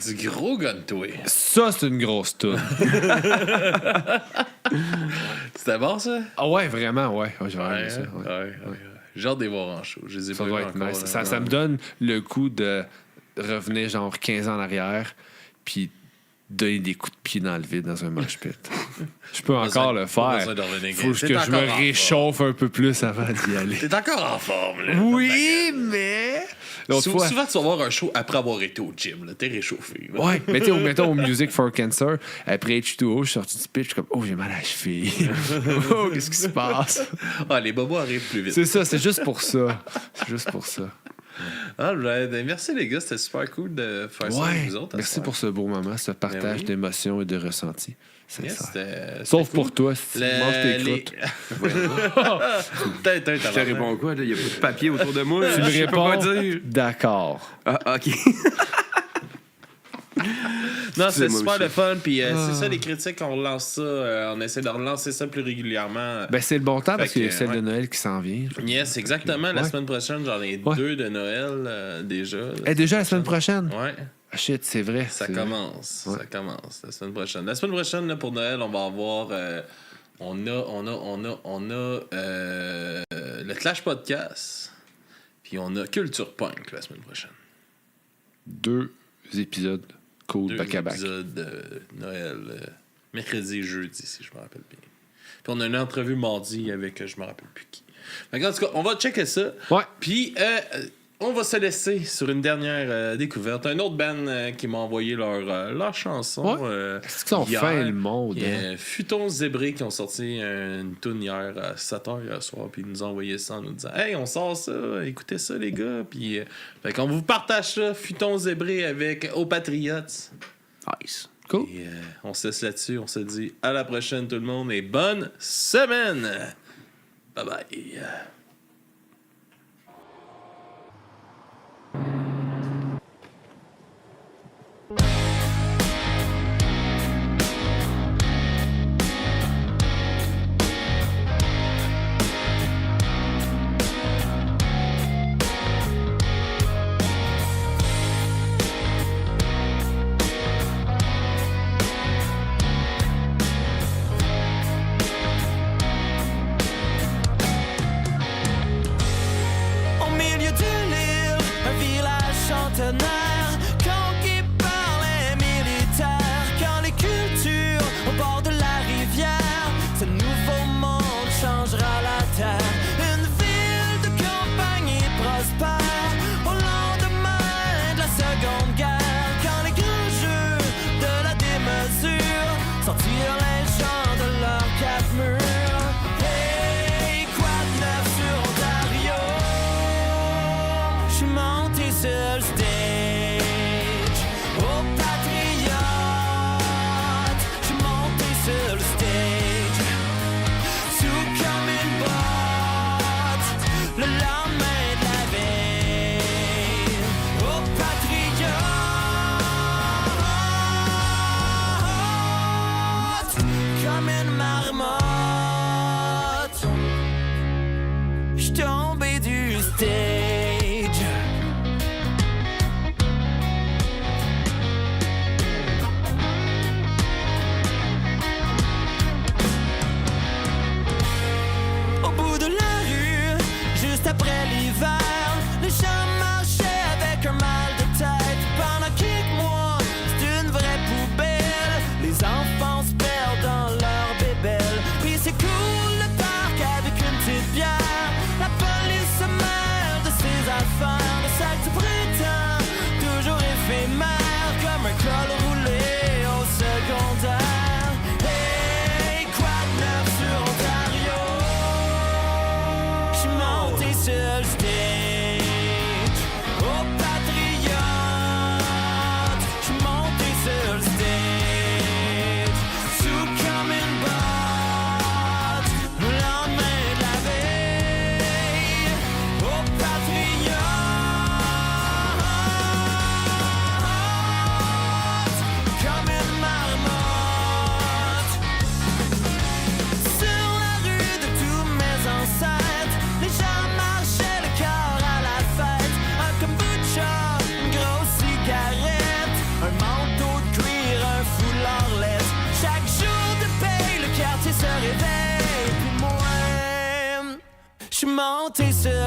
S1: Du gros gun-toi.
S2: Ça, c'est une grosse toune.
S1: C'était bon, ça?
S2: Ah ouais, vraiment, ouais. Ouais, j'ai vraiment aimé ça. Ouais.
S1: Ouais. J'ai hâte de les voir en show. Je les ai
S2: Ça
S1: pas
S2: doit
S1: vus
S2: être
S1: encore,
S2: nice.
S1: là.
S2: Ça me donne le coup de revenir genre 15 ans en arrière, puis donner des coups de pied dans le vide dans un mosh pit. Je peux encore le
S1: Pas
S2: faire.
S1: besoin de revenir
S2: Faut
S1: T'es
S2: que je
S1: encore
S2: me
S1: en
S2: réchauffe un peu plus avant d'y aller.
S1: T'es encore en forme, là.
S2: Oui, mais... L'autre fois...
S1: Souvent, tu vas voir un show après avoir été au gym. Là. T'es réchauffé. Là.
S2: Ouais, mais tu sais, mettons au Music for Cancer, après H2O, je suis sorti du pitch, je suis comme, oh, j'ai mal à la cheville. Oh, qu'est-ce qui se passe?
S1: Ah, les bobos arrivent plus vite.
S2: C'est ça, c'est juste pour ça. C'est juste pour ça.
S1: Alright. Merci, les gars. C'était super cool de faire ça avec
S2: Ouais,
S1: vous autres.
S2: merci pour ce beau moment, ce partage
S1: oui.
S2: d'émotions et de ressentis. C'est
S1: Yes,
S2: ça.
S1: c'était
S2: Sauf
S1: cool.
S2: pour toi, si tu manges tes croûtes.
S3: Je te réponds quoi, là? Il n'y a pas de papier autour de moi.
S2: Tu me
S3: Je sais pas quoi
S2: réponds,
S3: dire.
S2: d'accord.
S3: Ah, OK.
S1: Non, c'est
S3: moi
S1: super
S3: aussi.
S1: le fun. Puis c'est ça, les critiques, on relance ça. On essaie de relancer ça plus régulièrement.
S2: Ben, c'est le bon temps parce
S1: Fait
S2: qu'il y a
S1: que,
S2: celle de
S1: ouais.
S2: Noël qui s'en vient.
S1: Yes, exactement. La
S2: Ouais.
S1: semaine prochaine, j'en ai
S2: Ouais.
S1: 2 de Noël déjà.
S2: Eh, déjà la semaine prochaine?
S1: Ouais,
S2: Ah, shit, c'est vrai.
S1: ça
S2: c'est-
S1: commence.
S2: Ouais.
S1: Ça commence la semaine prochaine. La semaine prochaine, là, pour Noël, on va avoir. On a le Clash Podcast. Puis on a Culture Punk la semaine prochaine.
S2: 2 épisodes cool,
S1: 2
S2: back-à-back.
S1: épisodes de Noël. Mercredi et jeudi, si je me rappelle bien. Puis on a une entrevue mardi avec je me rappelle plus qui. Fait en tout cas, on va checker ça.
S2: Ouais.
S1: Puis on va se laisser sur une dernière découverte. Un autre band qui m'a envoyé leur chanson.
S2: Est-ce qu'ils sont
S1: hier.
S2: fins, le monde? Hein?
S1: Futons Zébrés qui ont sorti une tune hier à 7h hier soir. Puis ils nous ont envoyé ça en nous disant Hey, on sort ça, écoutez ça, les gars. Puis fait qu'on vous partage ça. Futons Zébrés avec Aux Patriots.
S3: Nice.
S2: Cool.
S1: Et on se laisse là-dessus. On se dit à la prochaine, tout le monde. Et bonne semaine. Bye bye.
S4: Au milieu du livre, un village centenaire, conquis par les militaires. Quand les cultures au bord de la rivière, ce nouveau monde changera la terre. Une ville de campagne et prospère, au lendemain de la Seconde Guerre. Quand les grands jeux de la démesure sortirent les gens de leurs quatre murs. Hey, quoi de neuf sur Ontario? J'suis monté sur le stage aux Patriotes. J'suis monté sur le stage sous comme une botte le lendemain de la veille aux Patriotes. Comme une marmotte, j'suis tombé du stage. Au bout de la rue, juste après l'hiver, les gens marchaient avec un mal de tête. Pendant quelques mois, c'est une vraie poubelle. Les enfants se perdent dans leur bébelle. Puis c'est cool le parc avec une petite bière. La police se mêle de ses affaires. Le sac du printemps, toujours éphémère, comme un col roulé au secondaire. Hey, quoi de neuf sur Ontario? J'suis monté sur le stage aux Patriotes. J'suis monté sur le stage sous comme une botte le lendemain de la veille aux Patriotes. Comme une marmotte sur la rue de tous mes ancêtres, les gens marchaient le cœur à la fête. Un kombucha, une grosse cigarette, un manteau de cuir, un foulard laisse. Chaque jour de paye, le quartier se réveille. Puis moi, j'suis monté sur